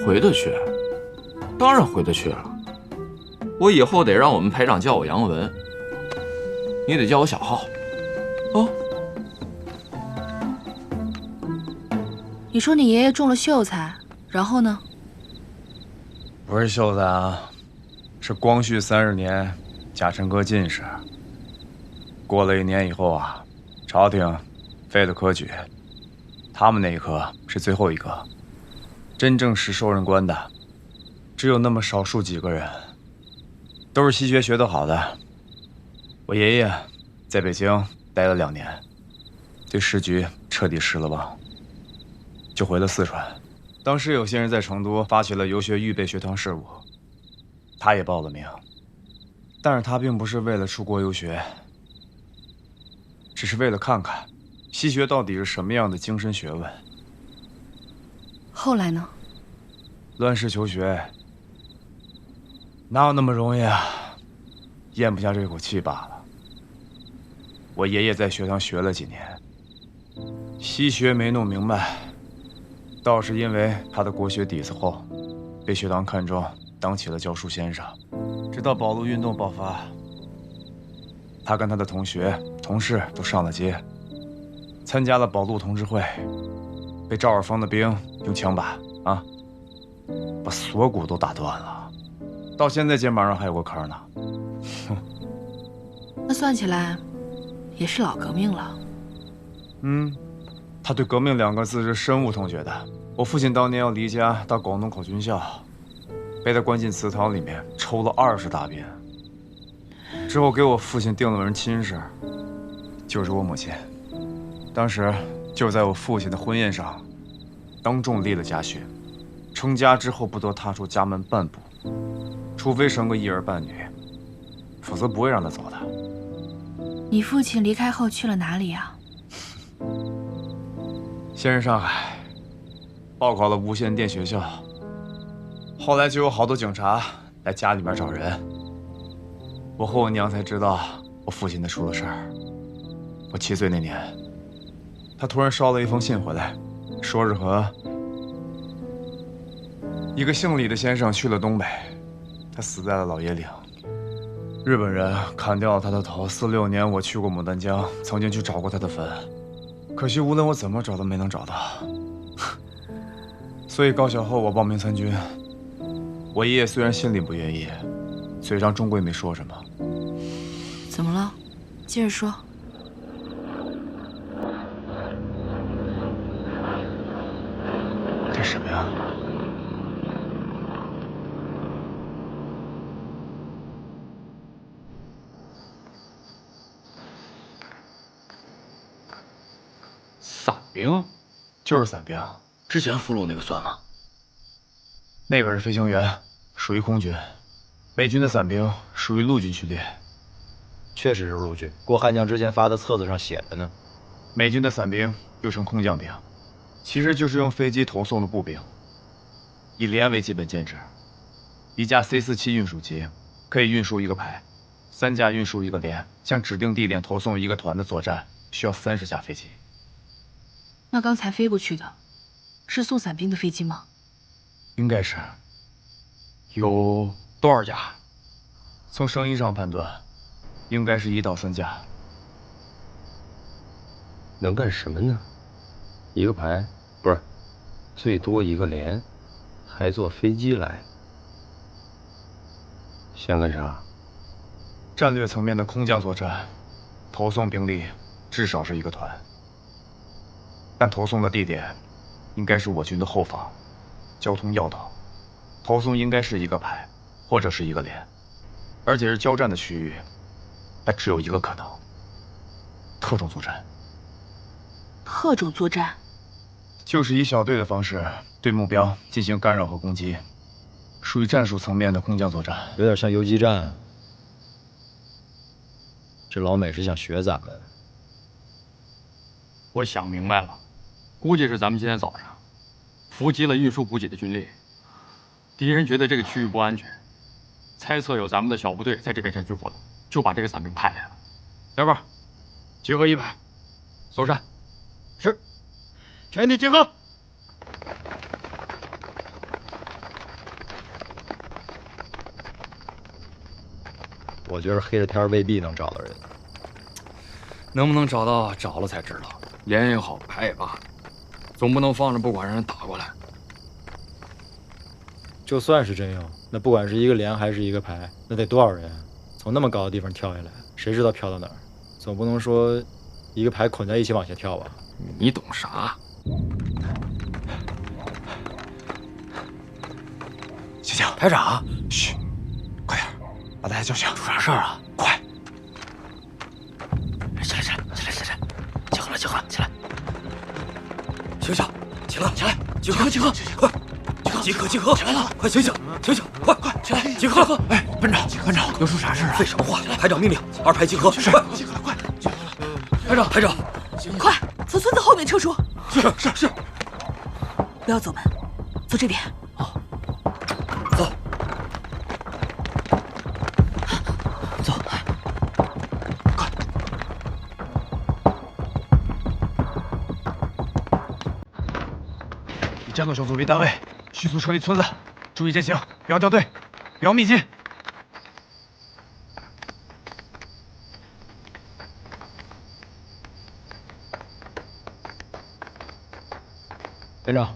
回得去，当然回得去了。我以后得让我们排长叫我杨文，你得叫我小浩。哦。你说你爷爷中了秀才，然后呢？不是秀才啊，是光绪30年，甲辰科进士。过了1年以后啊，朝廷废了科举，他们那一科是最后一个，真正是受任官的，只有那么少数几个人，都是西学学得好的。我爷爷在北京待了2年，对时局彻底失了望，就回了四川。当时有些人在成都发起了游学预备学堂事务，他也报了名，但是他并不是为了出国游学，只是为了看看西学到底是什么样的精深学问。后来呢？乱世求学，哪有那么容易啊？咽不下这口气罢了。我爷爷在学堂学了几年，西学没弄明白，倒是因为他的国学底子厚，被学堂看中，当起了教书先生。直到保路运动爆发，他跟他的同学、同事都上了街，参加了保路同志会，被赵尔丰的兵用枪把把锁骨都打断了，到现在肩膀上还有个坑呢。那算起来，也是老革命了。他对革命2个字是深恶痛绝的。我父亲当年要离家到广东考军校，被他关进祠堂里面抽了20大鞭，之后给我父亲定了门亲事，就是我母亲。当时就在我父亲的婚宴上，当众立了家训，成家之后不得踏出家门半步，除非生个1儿半女，否则不会让他走的。你父亲离开后去了哪里呀？先是上海，报考了无线电学校，后来就有好多警察来家里面找人。我和我娘才知道我父亲他出了事儿。我7岁那年，他突然捎了一封信回来，说是和一个姓李的先生去了东北，他死在了老爷岭。日本人砍掉了他的头。46年，我去过牡丹江，曾经去找过他的坟，可惜无论我怎么找都没能找到。所以高考后我报名参军。我爷爷虽然心里不愿意，嘴上终归没说什么。怎么了？接着说。这什么呀？伞兵？就是伞兵。之前俘虏那个算吗？那个是飞行员，属于空军。美军的伞兵属于陆军序列。确实是陆军，郭汉江之前发的册子上写的呢。美军的伞兵又称空降兵，其实就是用飞机投送的步兵，以连为基本建制。一架 C-47运输机可以运输一个排，3架运输一个连，向指定地点投送一个团的作战需要30架飞机。那刚才飞过去的，是送伞兵的飞机吗？应该是。有多少架？从声音上判断，应该是1到3架。能干什么呢？一个排，不是，最多一个连，还坐飞机来，想干啥？战略层面的空降作战，投送兵力至少是一个团，但投送的地点应该是我军的后方，交通要道，投送应该是一个排或者是一个连，而且是交战的区域，那只有一个可能：特种作战。特种作战？就是以小队的方式对目标进行干扰和攻击，属于战术层面的空降作战，有点像游击战。这老美是想学咱们。我想明白了，估计是咱们今天早上伏击了运输补给的军力，敌人觉得这个区域不安全，猜测有咱们的小部队在这边前去活动，就把这个伞兵派来了。小宝，集合一排，搜山。是，全体集合。我觉得黑着天未必能找到人。能不能找到，找了才知道。连也好，排也罢，总不能放着不管让人打过来。就算是真有，那不管是一个连还是一个排，那得多少人？从那么高的地方跳下来，谁知道飘到哪儿？总不能说一个排捆在一起往下跳吧？你懂啥？醒醒，排长，嘘，快点，把大家叫醒。出啥事儿啊？快！起来，起来，起来，起来！集合了，集合了，起来！醒醒，起来，起来！集合，集合，快！集合，集合！起来了，快醒醒，醒醒，快快起来！集合！哎，班长，班长，又出啥事啊？废什么话！排长命令，2排集合，快！集合了，快！集合了！排长，排长，快从村子后面撤出！是。不要走门，走这边。哦，走。走，快！以战斗小组为单位，迅速撤离村子，注意阵型，不要掉队，不要密集。连长，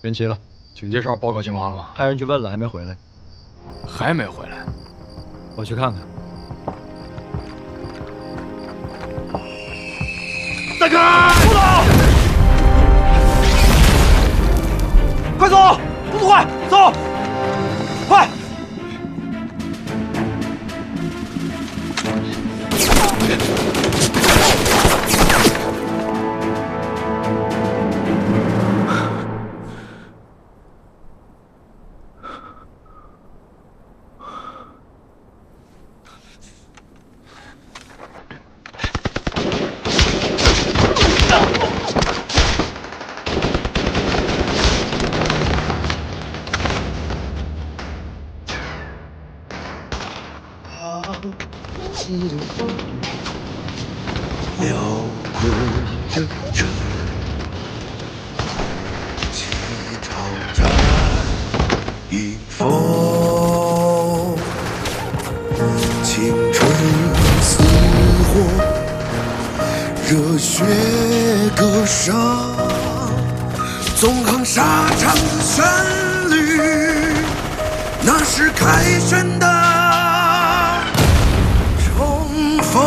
人齐了。警戒哨报告情况了吗？派人去问了，还没回来。还没回来？我去看看。散开！不走！快走！动作快，走！快！辽阔的城，起潮战迎风，青春似火，热血歌声，纵横沙场的旋律，那是凯旋的冲锋。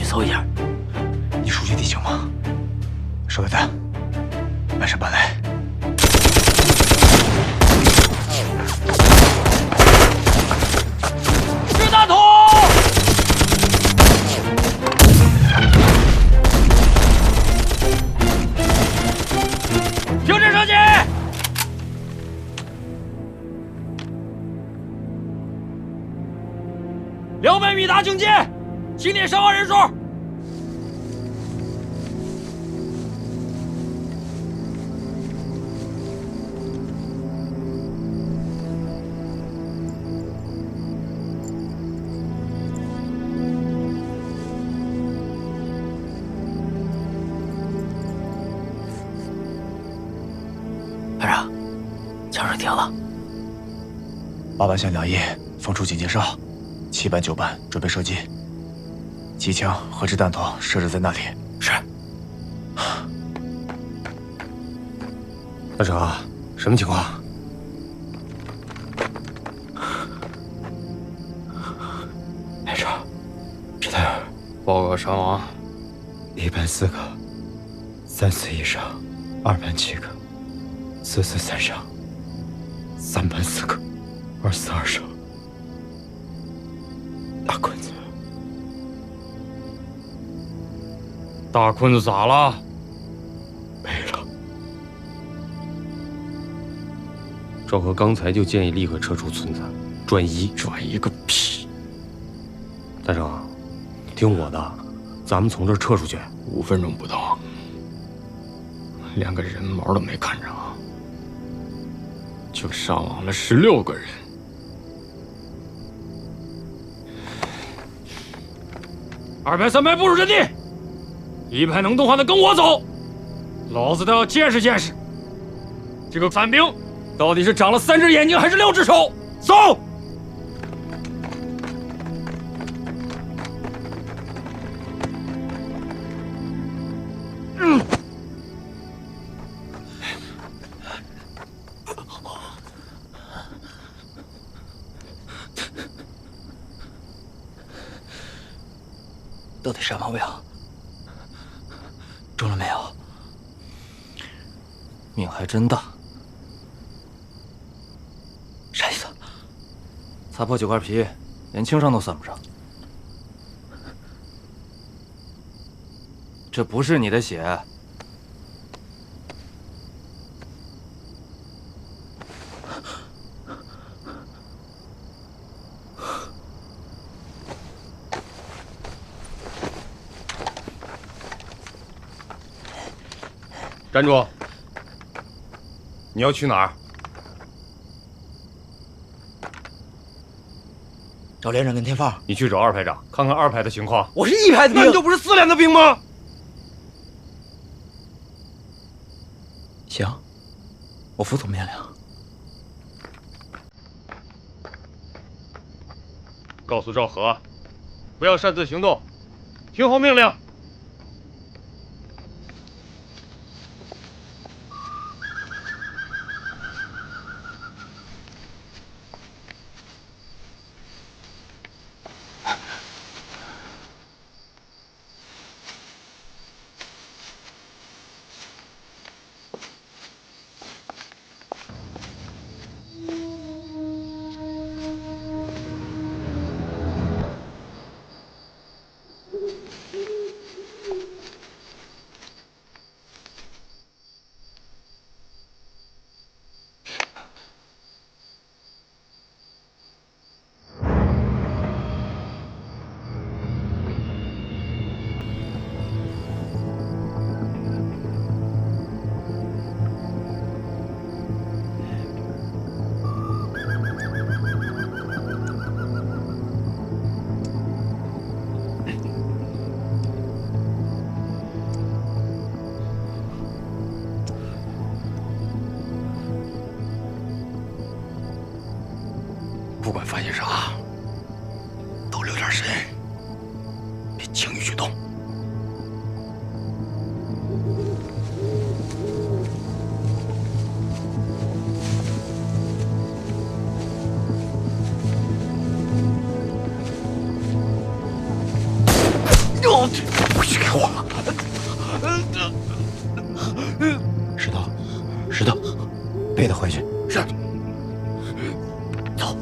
搜一下，你熟悉地形吗？手榴弹，满山搬来。是大桶！停止射击！200米达警戒，清点伤亡人数。排长，枪声停了。8班向2翼放出警戒哨，7班、9班准备射击。机枪和掷弹头设置在那里。是。班长，什么情况？排长，皮特尔，报告伤亡：1班4个，3死1伤；2班7个，4死3伤；3班4个，2死2伤大坤子咋了？没了。赵和刚才就建议立刻撤出村子，转移。转移个屁！大成，听我的，咱们从这儿撤出去。5分钟不到，连个人毛都没看着，就伤亡了16个人。2排、3排部署阵地，1排能动换的跟我走，老子倒要见识见识，这个反兵到底是长了3只眼睛还是6只手？走！到底啥毛病？中了没有？命还真大。啥意思？擦破9块皮，连轻伤都算不上。这不是你的血。站住！你要去哪儿？找连长跟天放。你去找2排长，看看2排的情况。我是1排的兵，那你就不是4连的兵吗？行，我服从命令。告诉赵和，不要擅自行动，听候命令。不管发现啥，都留点神，别轻易去动。不许给我！石头，背他回去。是。走。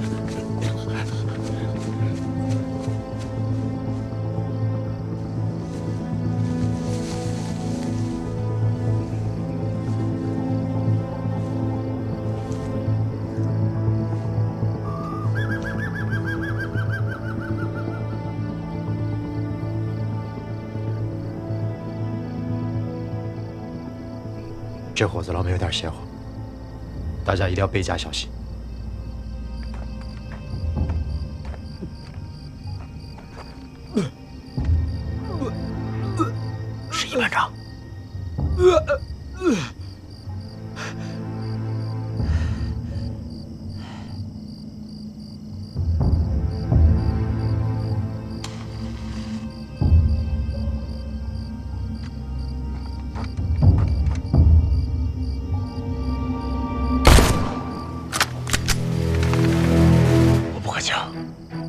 这伙子老妹有点邪乎，大家一定要倍加小心。是一班长。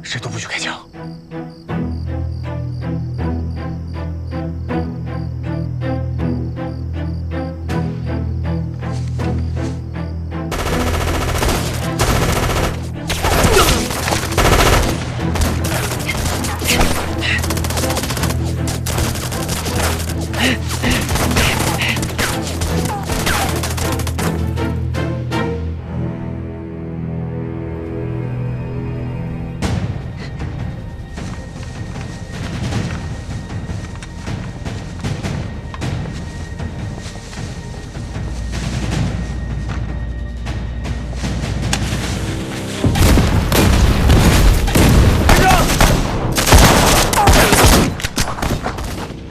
谁都不许开枪。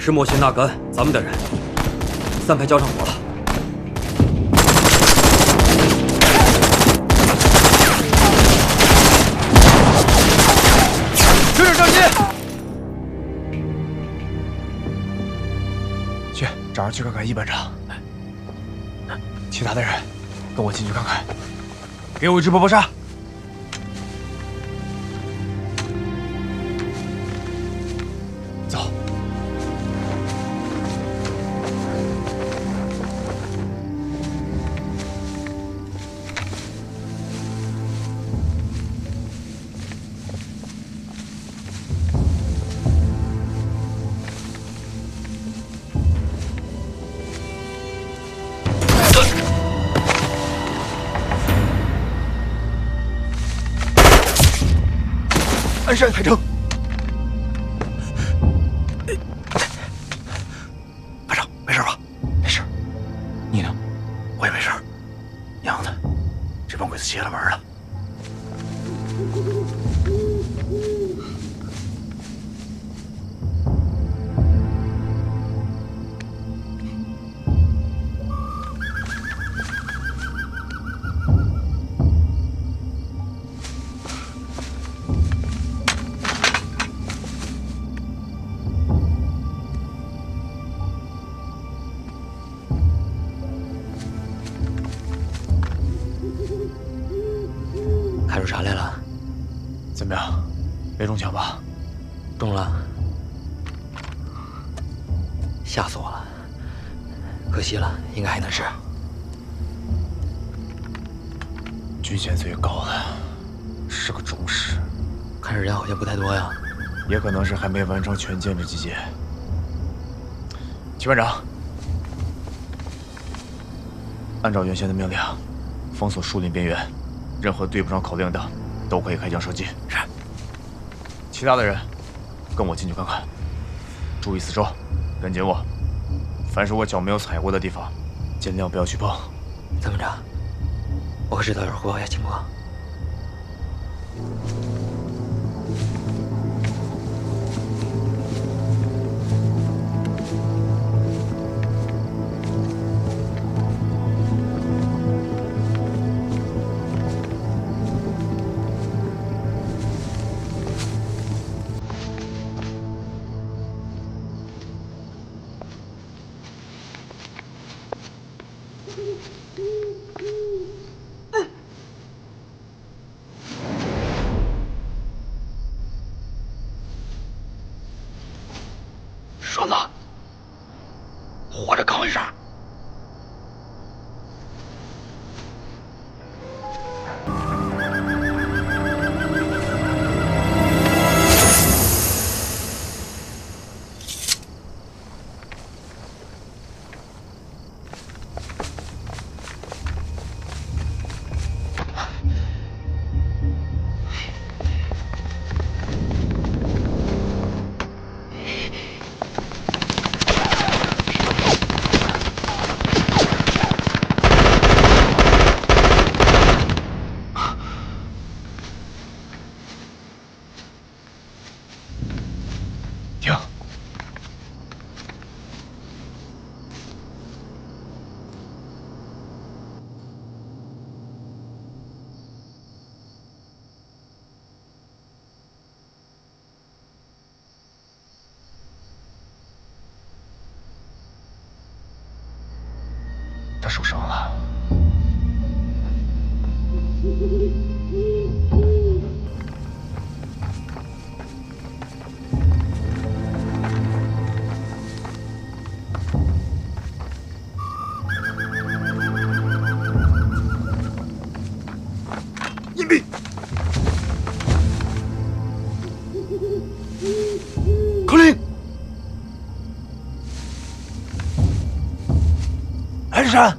是莫辛纳甘，咱们的人。3排交上火了。追着上街！去，找人去看看一班长。其他的人，跟我进去看看。给我一支波波沙。走。鞍山海城，班长，没事吧？没事。你呢？我也没事。娘的，这帮鬼子邪了门了。看出啥来了？怎么样？没中枪吧？中了，吓死我了！可惜了，应该还能是。军衔最高的是个中士，看着人好像不太多呀。也可能是还没完成全建制集结。齐班长，按照原先的命令，封锁树林边缘。任何对不上口令的，都可以开枪射击。是。其他的人，跟我进去看看，注意四周，跟紧我。凡是我脚没有踩过的地方，尽量不要去碰。参谋长，我和指导员汇报一下情况。栓子，活着刚回事。他受伤了。隐蔽。口令。鞍山，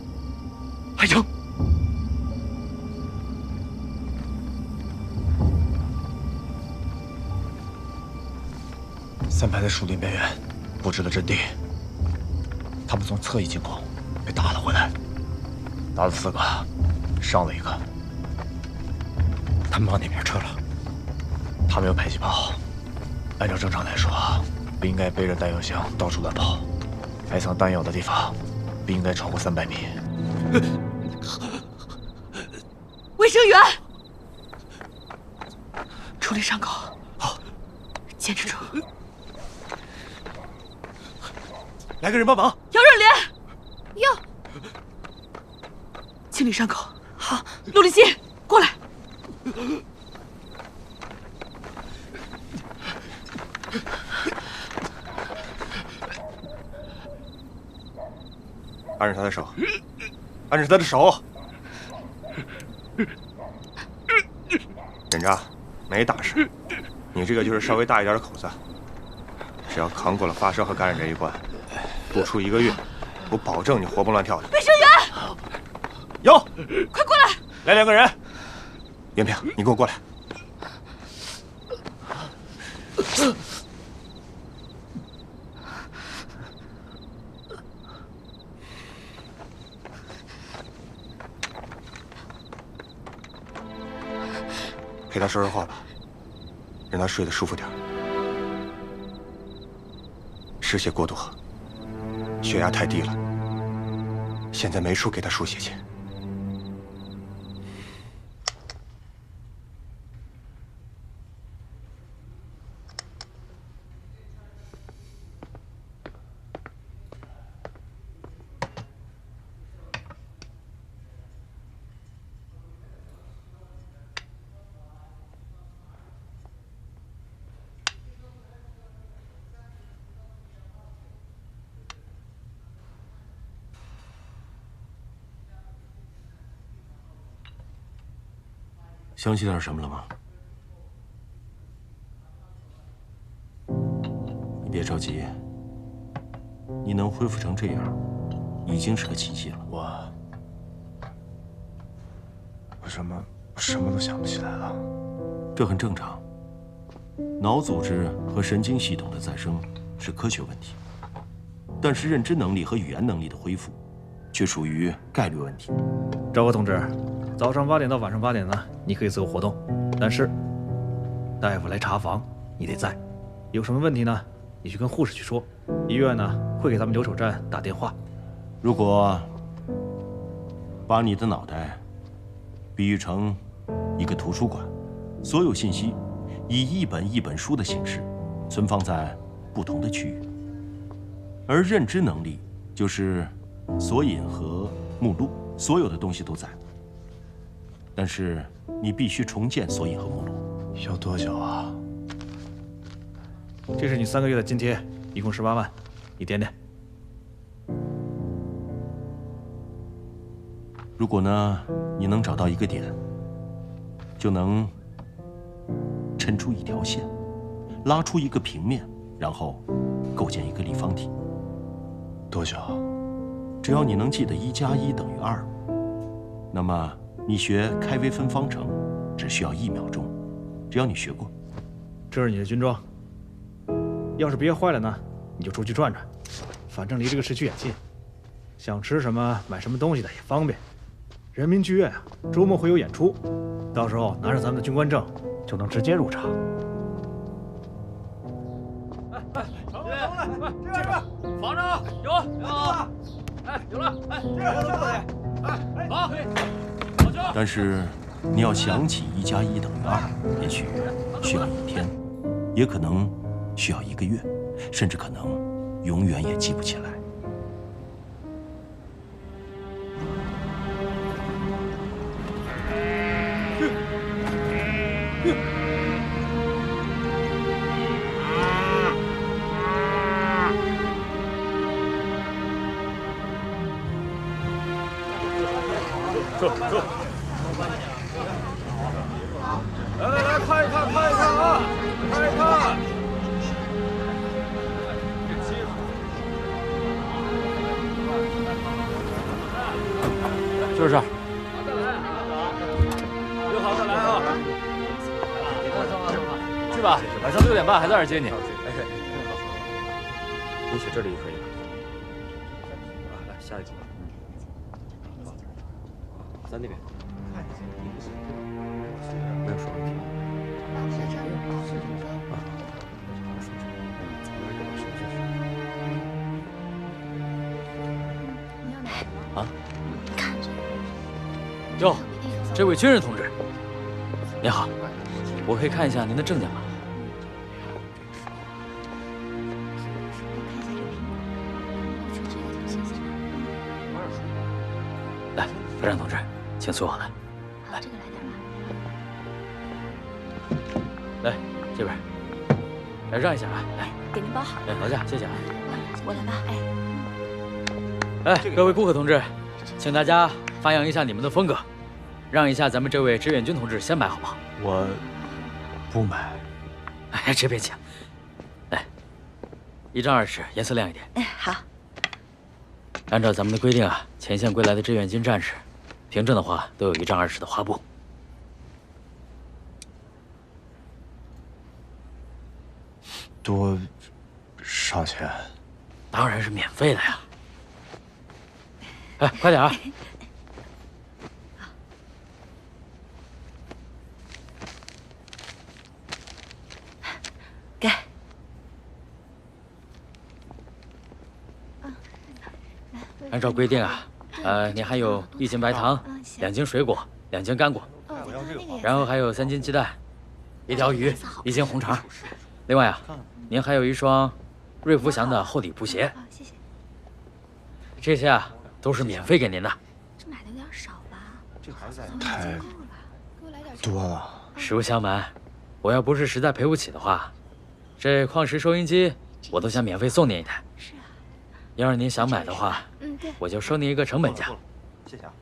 海城。3排在树林边缘布置了阵地，他们从侧翼进攻，被打了回来，打了4个，伤了1个。他们往哪边撤了？他们有迫击炮，按照正常来说，不应该背着弹药箱到处乱跑，埋藏弹药的地方不应该超过300米。卫生员，处理伤口。好，坚持住。来个人帮忙。姚润莲，哟，清理伤口。好，陆立新，过来。按着他的手，按着他的手。人渣，没大事，你这个就是稍微大一点的口子，只要扛过了发烧和感染这一关，不出1个月，我保证你活蹦乱跳的。卫生员，有，快过来！来2个人。袁平，你给我过来。陪他说说话吧，让他睡得舒服点。失血过多，血压太低了，现在没处给他输血去。想起点什么了吗？你别着急，你能恢复成这样，已经是个奇迹了。我什么都想不起来了。这很正常。脑组织和神经系统的再生是科学问题，但是认知能力和语言能力的恢复，却属于概率问题。赵国同志，早上8点到晚上8点呢，你可以自由活动，但是大夫来查房，你得在。有什么问题呢，你去跟护士去说。医院呢会给咱们留守站打电话。如果把你的脑袋比喻成一个图书馆，所有信息以一本一本书的形式存放在不同的区域，而认知能力就是索引和目录，所有的东西都在。但是你必须重建索引和目录。要多久啊？这是你3个月的津贴，一共18万，你点点。如果呢，你能找到一个点，就能抻出一条线，拉出一个平面，然后构建一个立方体。多久？只要你能记得1+1等于2，那么你学开微分方程只需要1秒钟，只要你学过。这是你的军装，要是憋坏了呢，你就出去转转，反正离这个市区也近，想吃什么买什么东西的也方便。人民剧院啊，周末会有演出，到时候拿着咱们的军官证就能直接入场。这边房上有，哎，有了，哎，这好，但是你要想起1+1等于2，也许需要1天，也可能需要1个月，甚至可能永远也记不起来。走，来，看一看啊，看一看。就是这儿。约好再来啊。去吧，晚上6点半还在这儿接你。你写这里就可以了。来，下一组。在那边。没有说问题。啊。啊？哟，这位军人同志，您好，我可以看一下您的证件吗？来，排长同志，请随我来。来，来这边，来让一下啊！来，给您包好。哎，劳驾，谢谢啊。我来吧。哎，各位顾客同志，请大家发扬一下你们的风格，让一下咱们这位志愿军同志先买，好不好？我不买。哎，这边请。来，1张20，颜色亮一点。哎，好。按照咱们的规定啊，前线归来的志愿军战士，凭证的话都有1张20的花布。多少钱？当然是免费的呀。哎，快点啊！给。按照规定啊，你还有1斤白糖、2斤水果、2斤干果，然后还有3斤鸡蛋、1条鱼、1斤红肠。另外啊，您还有1双瑞福祥的厚底布鞋。谢谢。这些啊都是免费给您的。这买的有点少吧？这还是太多了。实不相瞒，我要不是实在赔不起的话，这矿石收音机我都想免费送您1台。是啊。要是您想买的话，对，我就收您一个成本价。谢谢啊。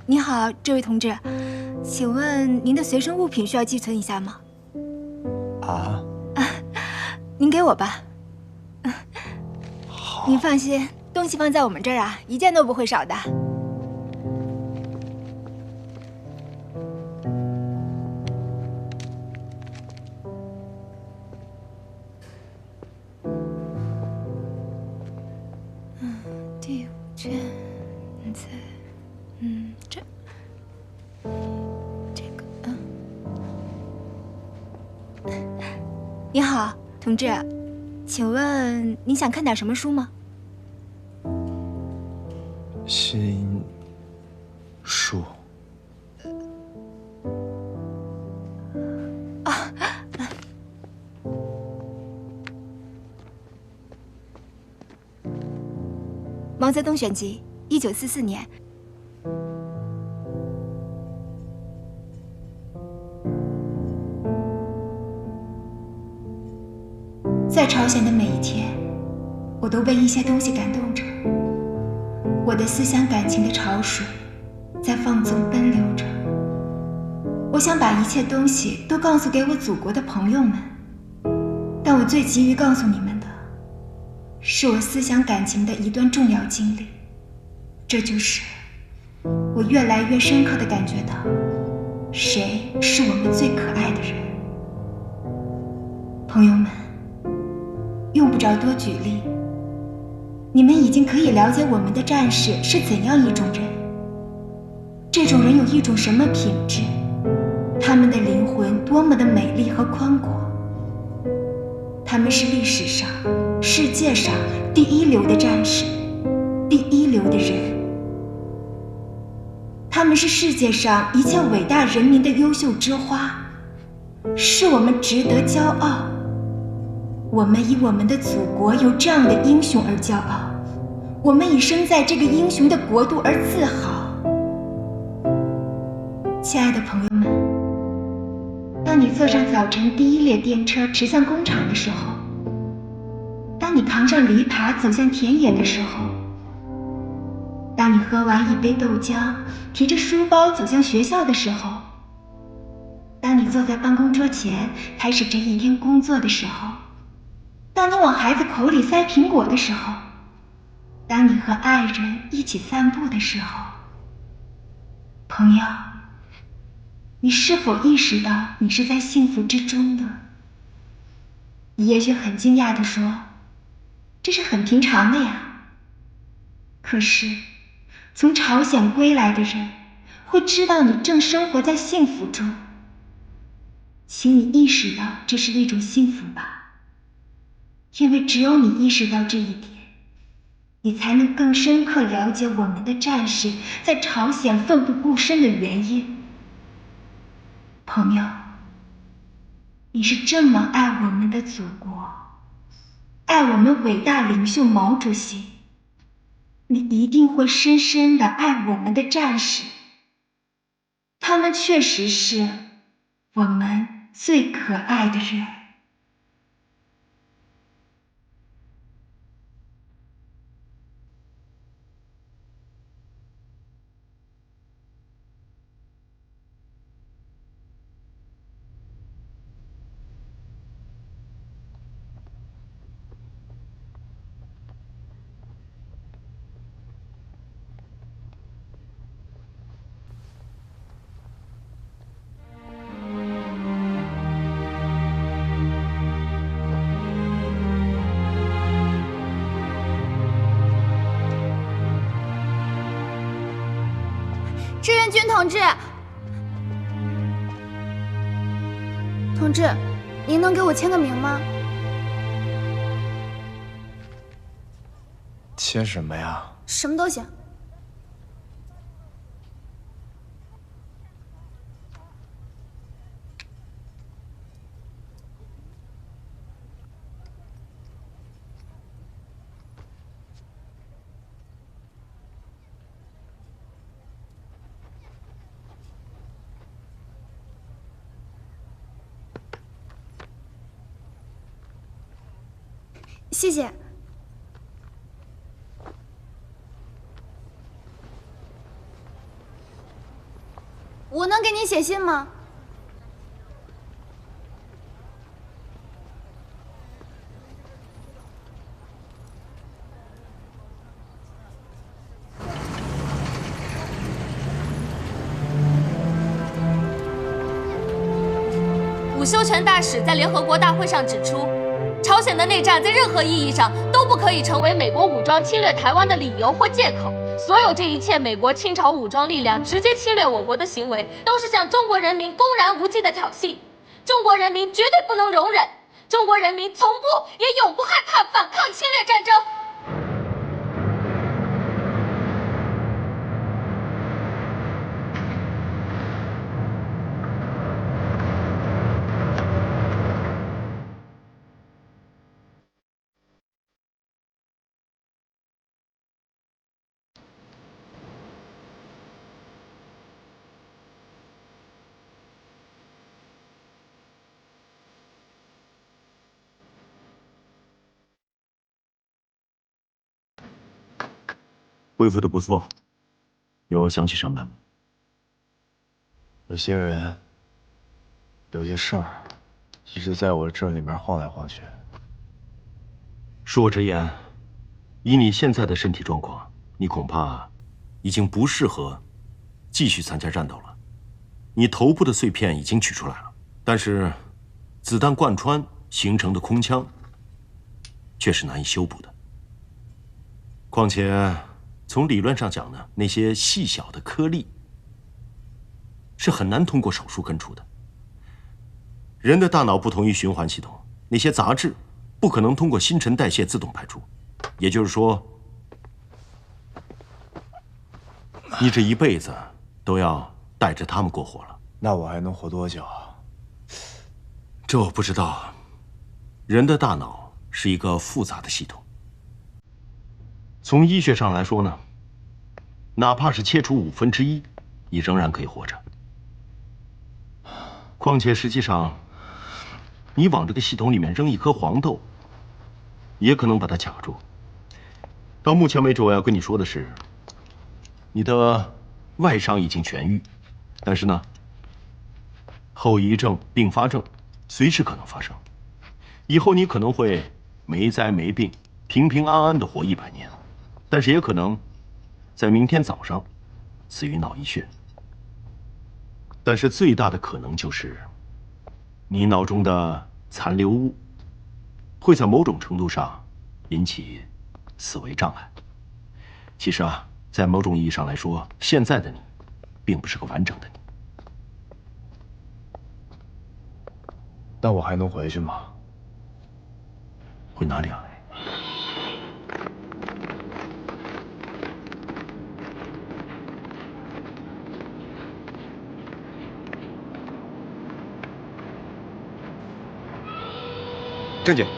你好，这位同志，请问您的随身物品需要寄存一下吗？啊？您给我吧。好。您放心，东西放在我们这儿啊，一件都不会少的。第5卷在。你好，同志，请问您想看点什么书吗？新书。毛泽东选集，1944年。在朝鲜的每一天，我都被一些东西感动着。我的思想感情的潮水在放纵奔流着。我想把一切东西都告诉给我祖国的朋友们，但我最急于告诉你们的，是我思想感情的一段重要经历。这就是我越来越深刻地感觉到，谁是我们最可爱的人。朋友们，用不着多举例，你们已经可以了解我们的战士是怎样一种人。这种人有一种什么品质？他们的灵魂多么的美丽和宽广。他们是历史上、世界上第一流的战士，第一流的人。他们是世界上一切伟大人民的优秀之花，是我们值得骄傲。我们以我们的祖国有这样的英雄而骄傲，我们以生在这个英雄的国度而自豪。亲爱的朋友们，当你坐上早晨第一列电车驰向工厂的时候，当你扛上犁耙走向田野的时候，当你喝完一杯豆浆提着书包走向学校的时候，当你坐在办公桌前开始这一天工作的时候，当你往孩子口里塞苹果的时候，当你和爱人一起散步的时候，朋友，你是否意识到你是在幸福之中的？你也许很惊讶地说，这是很平常的呀。可是，从朝鲜归来的人会知道你正生活在幸福中。请你意识到这是一种幸福吧，因为只有你意识到这一点，你才能更深刻了解我们的战士在朝鲜奋不顾身的原因。朋友，你是这么爱我们的祖国，爱我们伟大领袖毛主席，你一定会深深地爱我们的战士。他们确实是我们最可爱的人。志愿军同志，同志，您能给我签个名吗？签什么呀？什么都行。谢谢。我能给您写信吗？伍修权大使在联合国大会上指出，朝鲜的内战在任何意义上都不可以成为美国武装侵略台湾的理由或借口。所有这一切美国清朝武装力量直接侵略我国的行为，都是向中国人民公然无忌的挑衅。中国人民绝对不能容忍，中国人民从不也永不害怕反抗侵略战争。恢复的不错，有想起什么来吗？有些人，有些事儿，一直在我这里面晃来晃去。恕我直言，以你现在的身体状况，你恐怕已经不适合继续参加战斗了。你头部的碎片已经取出来了，但是子弹贯穿形成的空腔却是难以修补的。况且，从理论上讲呢，那些细小的颗粒是很难通过手术根除的。人的大脑不同于循环系统，那些杂质不可能通过新陈代谢自动排出。也就是说，你这一辈子都要带着它们过活了。那我还能活多久？这我不知道。人的大脑是一个复杂的系统。从医学上来说呢，哪怕是切除1/5，你仍然可以活着。况且实际上，你往这个系统里面扔一颗黄豆，也可能把它卡住。到目前为止，我要跟你说的是，你的外伤已经痊愈，但是呢，后遗症、并发症随时可能发生。以后你可能会没灾没病，平平安安的活100年。但是也可能在明天早上死于脑溢血。但是最大的可能就是，你脑中的残留物会在某种程度上引起思维障碍。其实啊，在某种意义上来说，现在的你，并不是个完整的你。那我还能回去吗？回哪里啊？郑姐，跟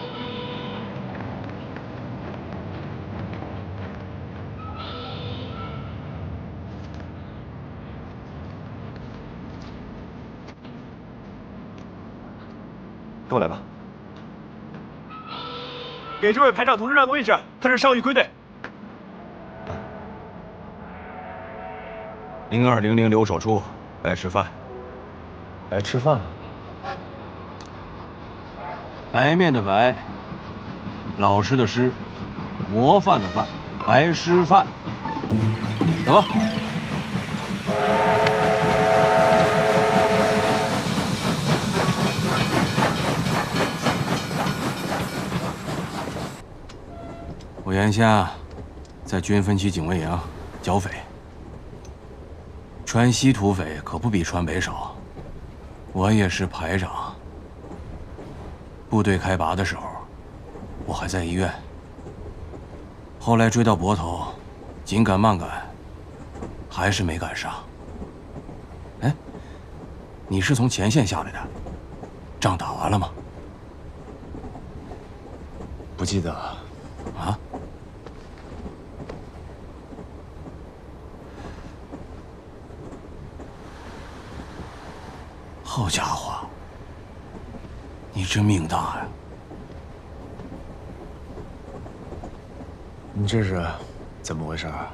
我来吧。给这位排长同志让个位置，他是上尉归队。0200留守处，来吃饭。来吃饭。白面的白，老师的师，模范的范，白师范。走吧。我眼下在军分区警卫营剿匪，川西土匪可不比川北少。我也是排长。部队开拔的时候，我还在医院。后来追到泊头，紧赶慢赶，还是没赶上。哎，你是从前线下来的？仗打完了吗？不记得。啊？好家伙！你这命大呀！你这是怎么回事啊？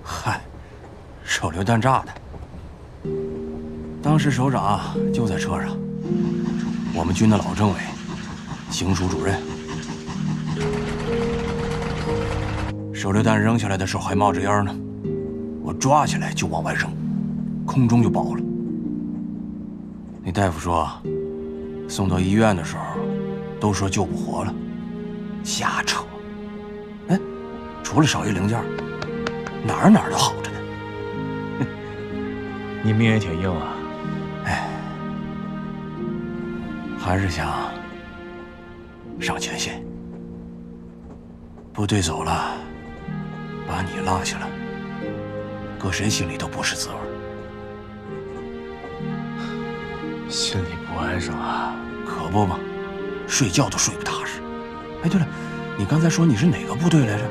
嗨，手榴弹炸的。当时首长就在车上，我们军的老政委，行署主任。手榴弹扔下来的时候还冒着烟呢，我抓起来就往外扔，空中就爆了。那大夫说，送到医院的时候，都说救不活了，瞎扯。哎，除了少一零件，哪儿都好着呢。你命也挺硬啊。哎，还是想上前线。部队走了，把你落下了，搁谁心里都不是滋味。心里不安生啊。可不嘛，睡觉都睡不踏实。哎，对了，你刚才说你是哪个部队来着？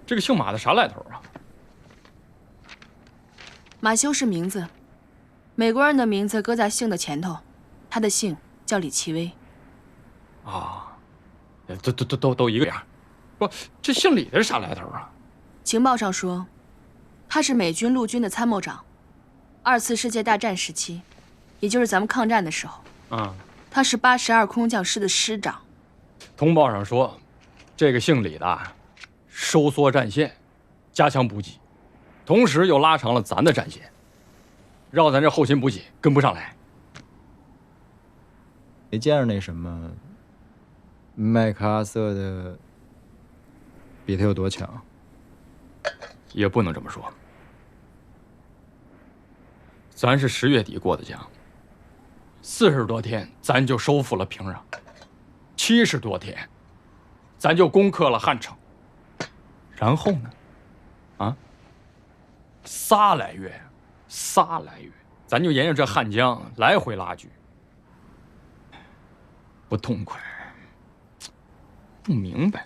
这个姓马的啥来头啊？马修是名字，美国人的名字搁在姓的前头，他的姓叫李奇微。啊，都一个样。不，这姓李的是啥来头啊？情报上说，他是美军陆军的参谋长，2次世界大战时期，也就是咱们抗战的时候。他是82空降师的师长。通报上说，这个姓李的收缩战线，加强补给，同时又拉长了咱的战线，让咱这后勤补给跟不上来。没见着那什么麦克阿瑟的比他有多强？也不能这么说，咱是10月底过的江，40多天咱就收复了平壤，70多天咱就攻克了汉城，然后呢，啊，3来月，咱就沿着这汉江来回拉锯，不痛快，不明白，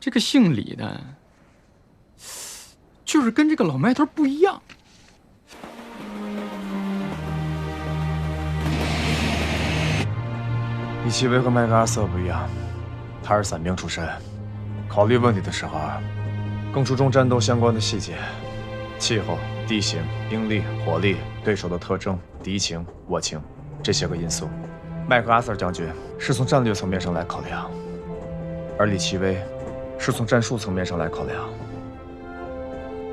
这个姓李的，就是跟这个老麦头不一样。李奇微和麦克阿瑟不一样，他是伞兵出身，考虑问题的时候啊，更注重战斗相关的细节，气候、地形、兵力、火力、对手的特征、敌情、我情这些个因素。麦克阿瑟将军是从战略层面上来考量，而李奇微是从战术层面上来考量。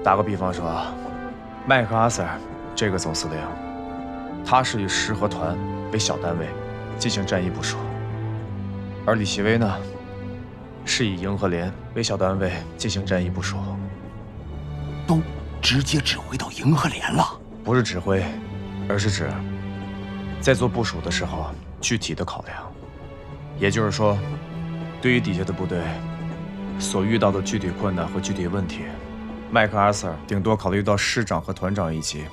打个比方说，麦克阿瑟这个总司令，他是以师和团为小单位进行战役部署，而李奇微呢，是以营和连为小单位进行战役部署。都直接指挥到营和连了？不是指挥，而是指在做部署的时候具体的考量。也就是说，对于底下的部队所遇到的具体困难和具体问题，麦克阿瑟顶多考虑到师长和团长一级，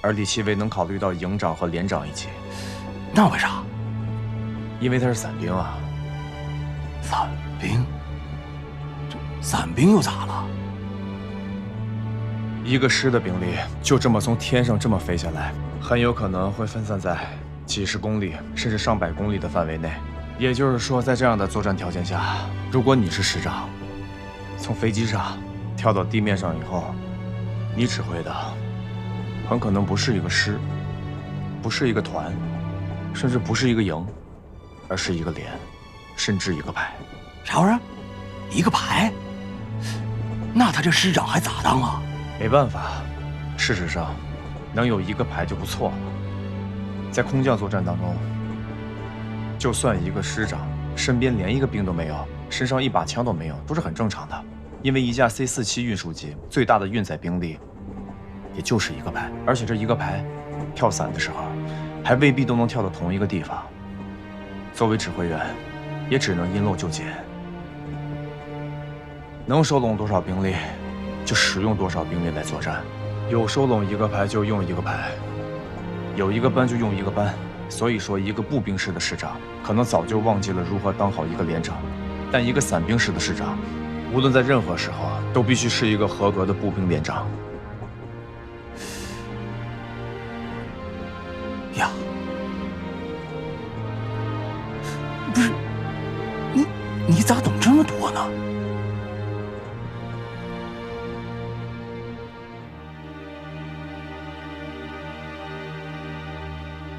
而李奇微能考虑到营长和连长一级。那为啥？因为他是伞兵啊。伞兵？这伞兵又咋了？一个师的兵力就这么从天上这么飞下来，很有可能会分散在几十公里甚至上百公里的范围内。也就是说，在这样的作战条件下，如果你是师长，从飞机上跳到地面上以后，你指挥的很可能不是一个师，不是一个团，甚至不是一个营，而是一个连，甚至一个排。啥玩意儿？一个排？那他这师长还咋当啊？没办法，事实上，能有一个排就不错了。在空降作战当中，就算一个师长身边连一个兵都没有，身上一把枪都没有，都是很正常的。因为一架 C-47运输机最大的运载兵力，也就是一个排，而且这一个排跳伞的时候，还未必都能跳到同一个地方。作为指挥员，也只能因漏就捡，能收拢多少兵力，就使用多少兵力来作战。有收拢一个排就用一个排，有一个班就用一个班。所以说，一个步兵师的师长可能早就忘记了如何当好一个连长，但一个伞兵师的师长，无论在任何时候都必须是一个合格的步兵连长。呀，不是，你咋懂这么多呢？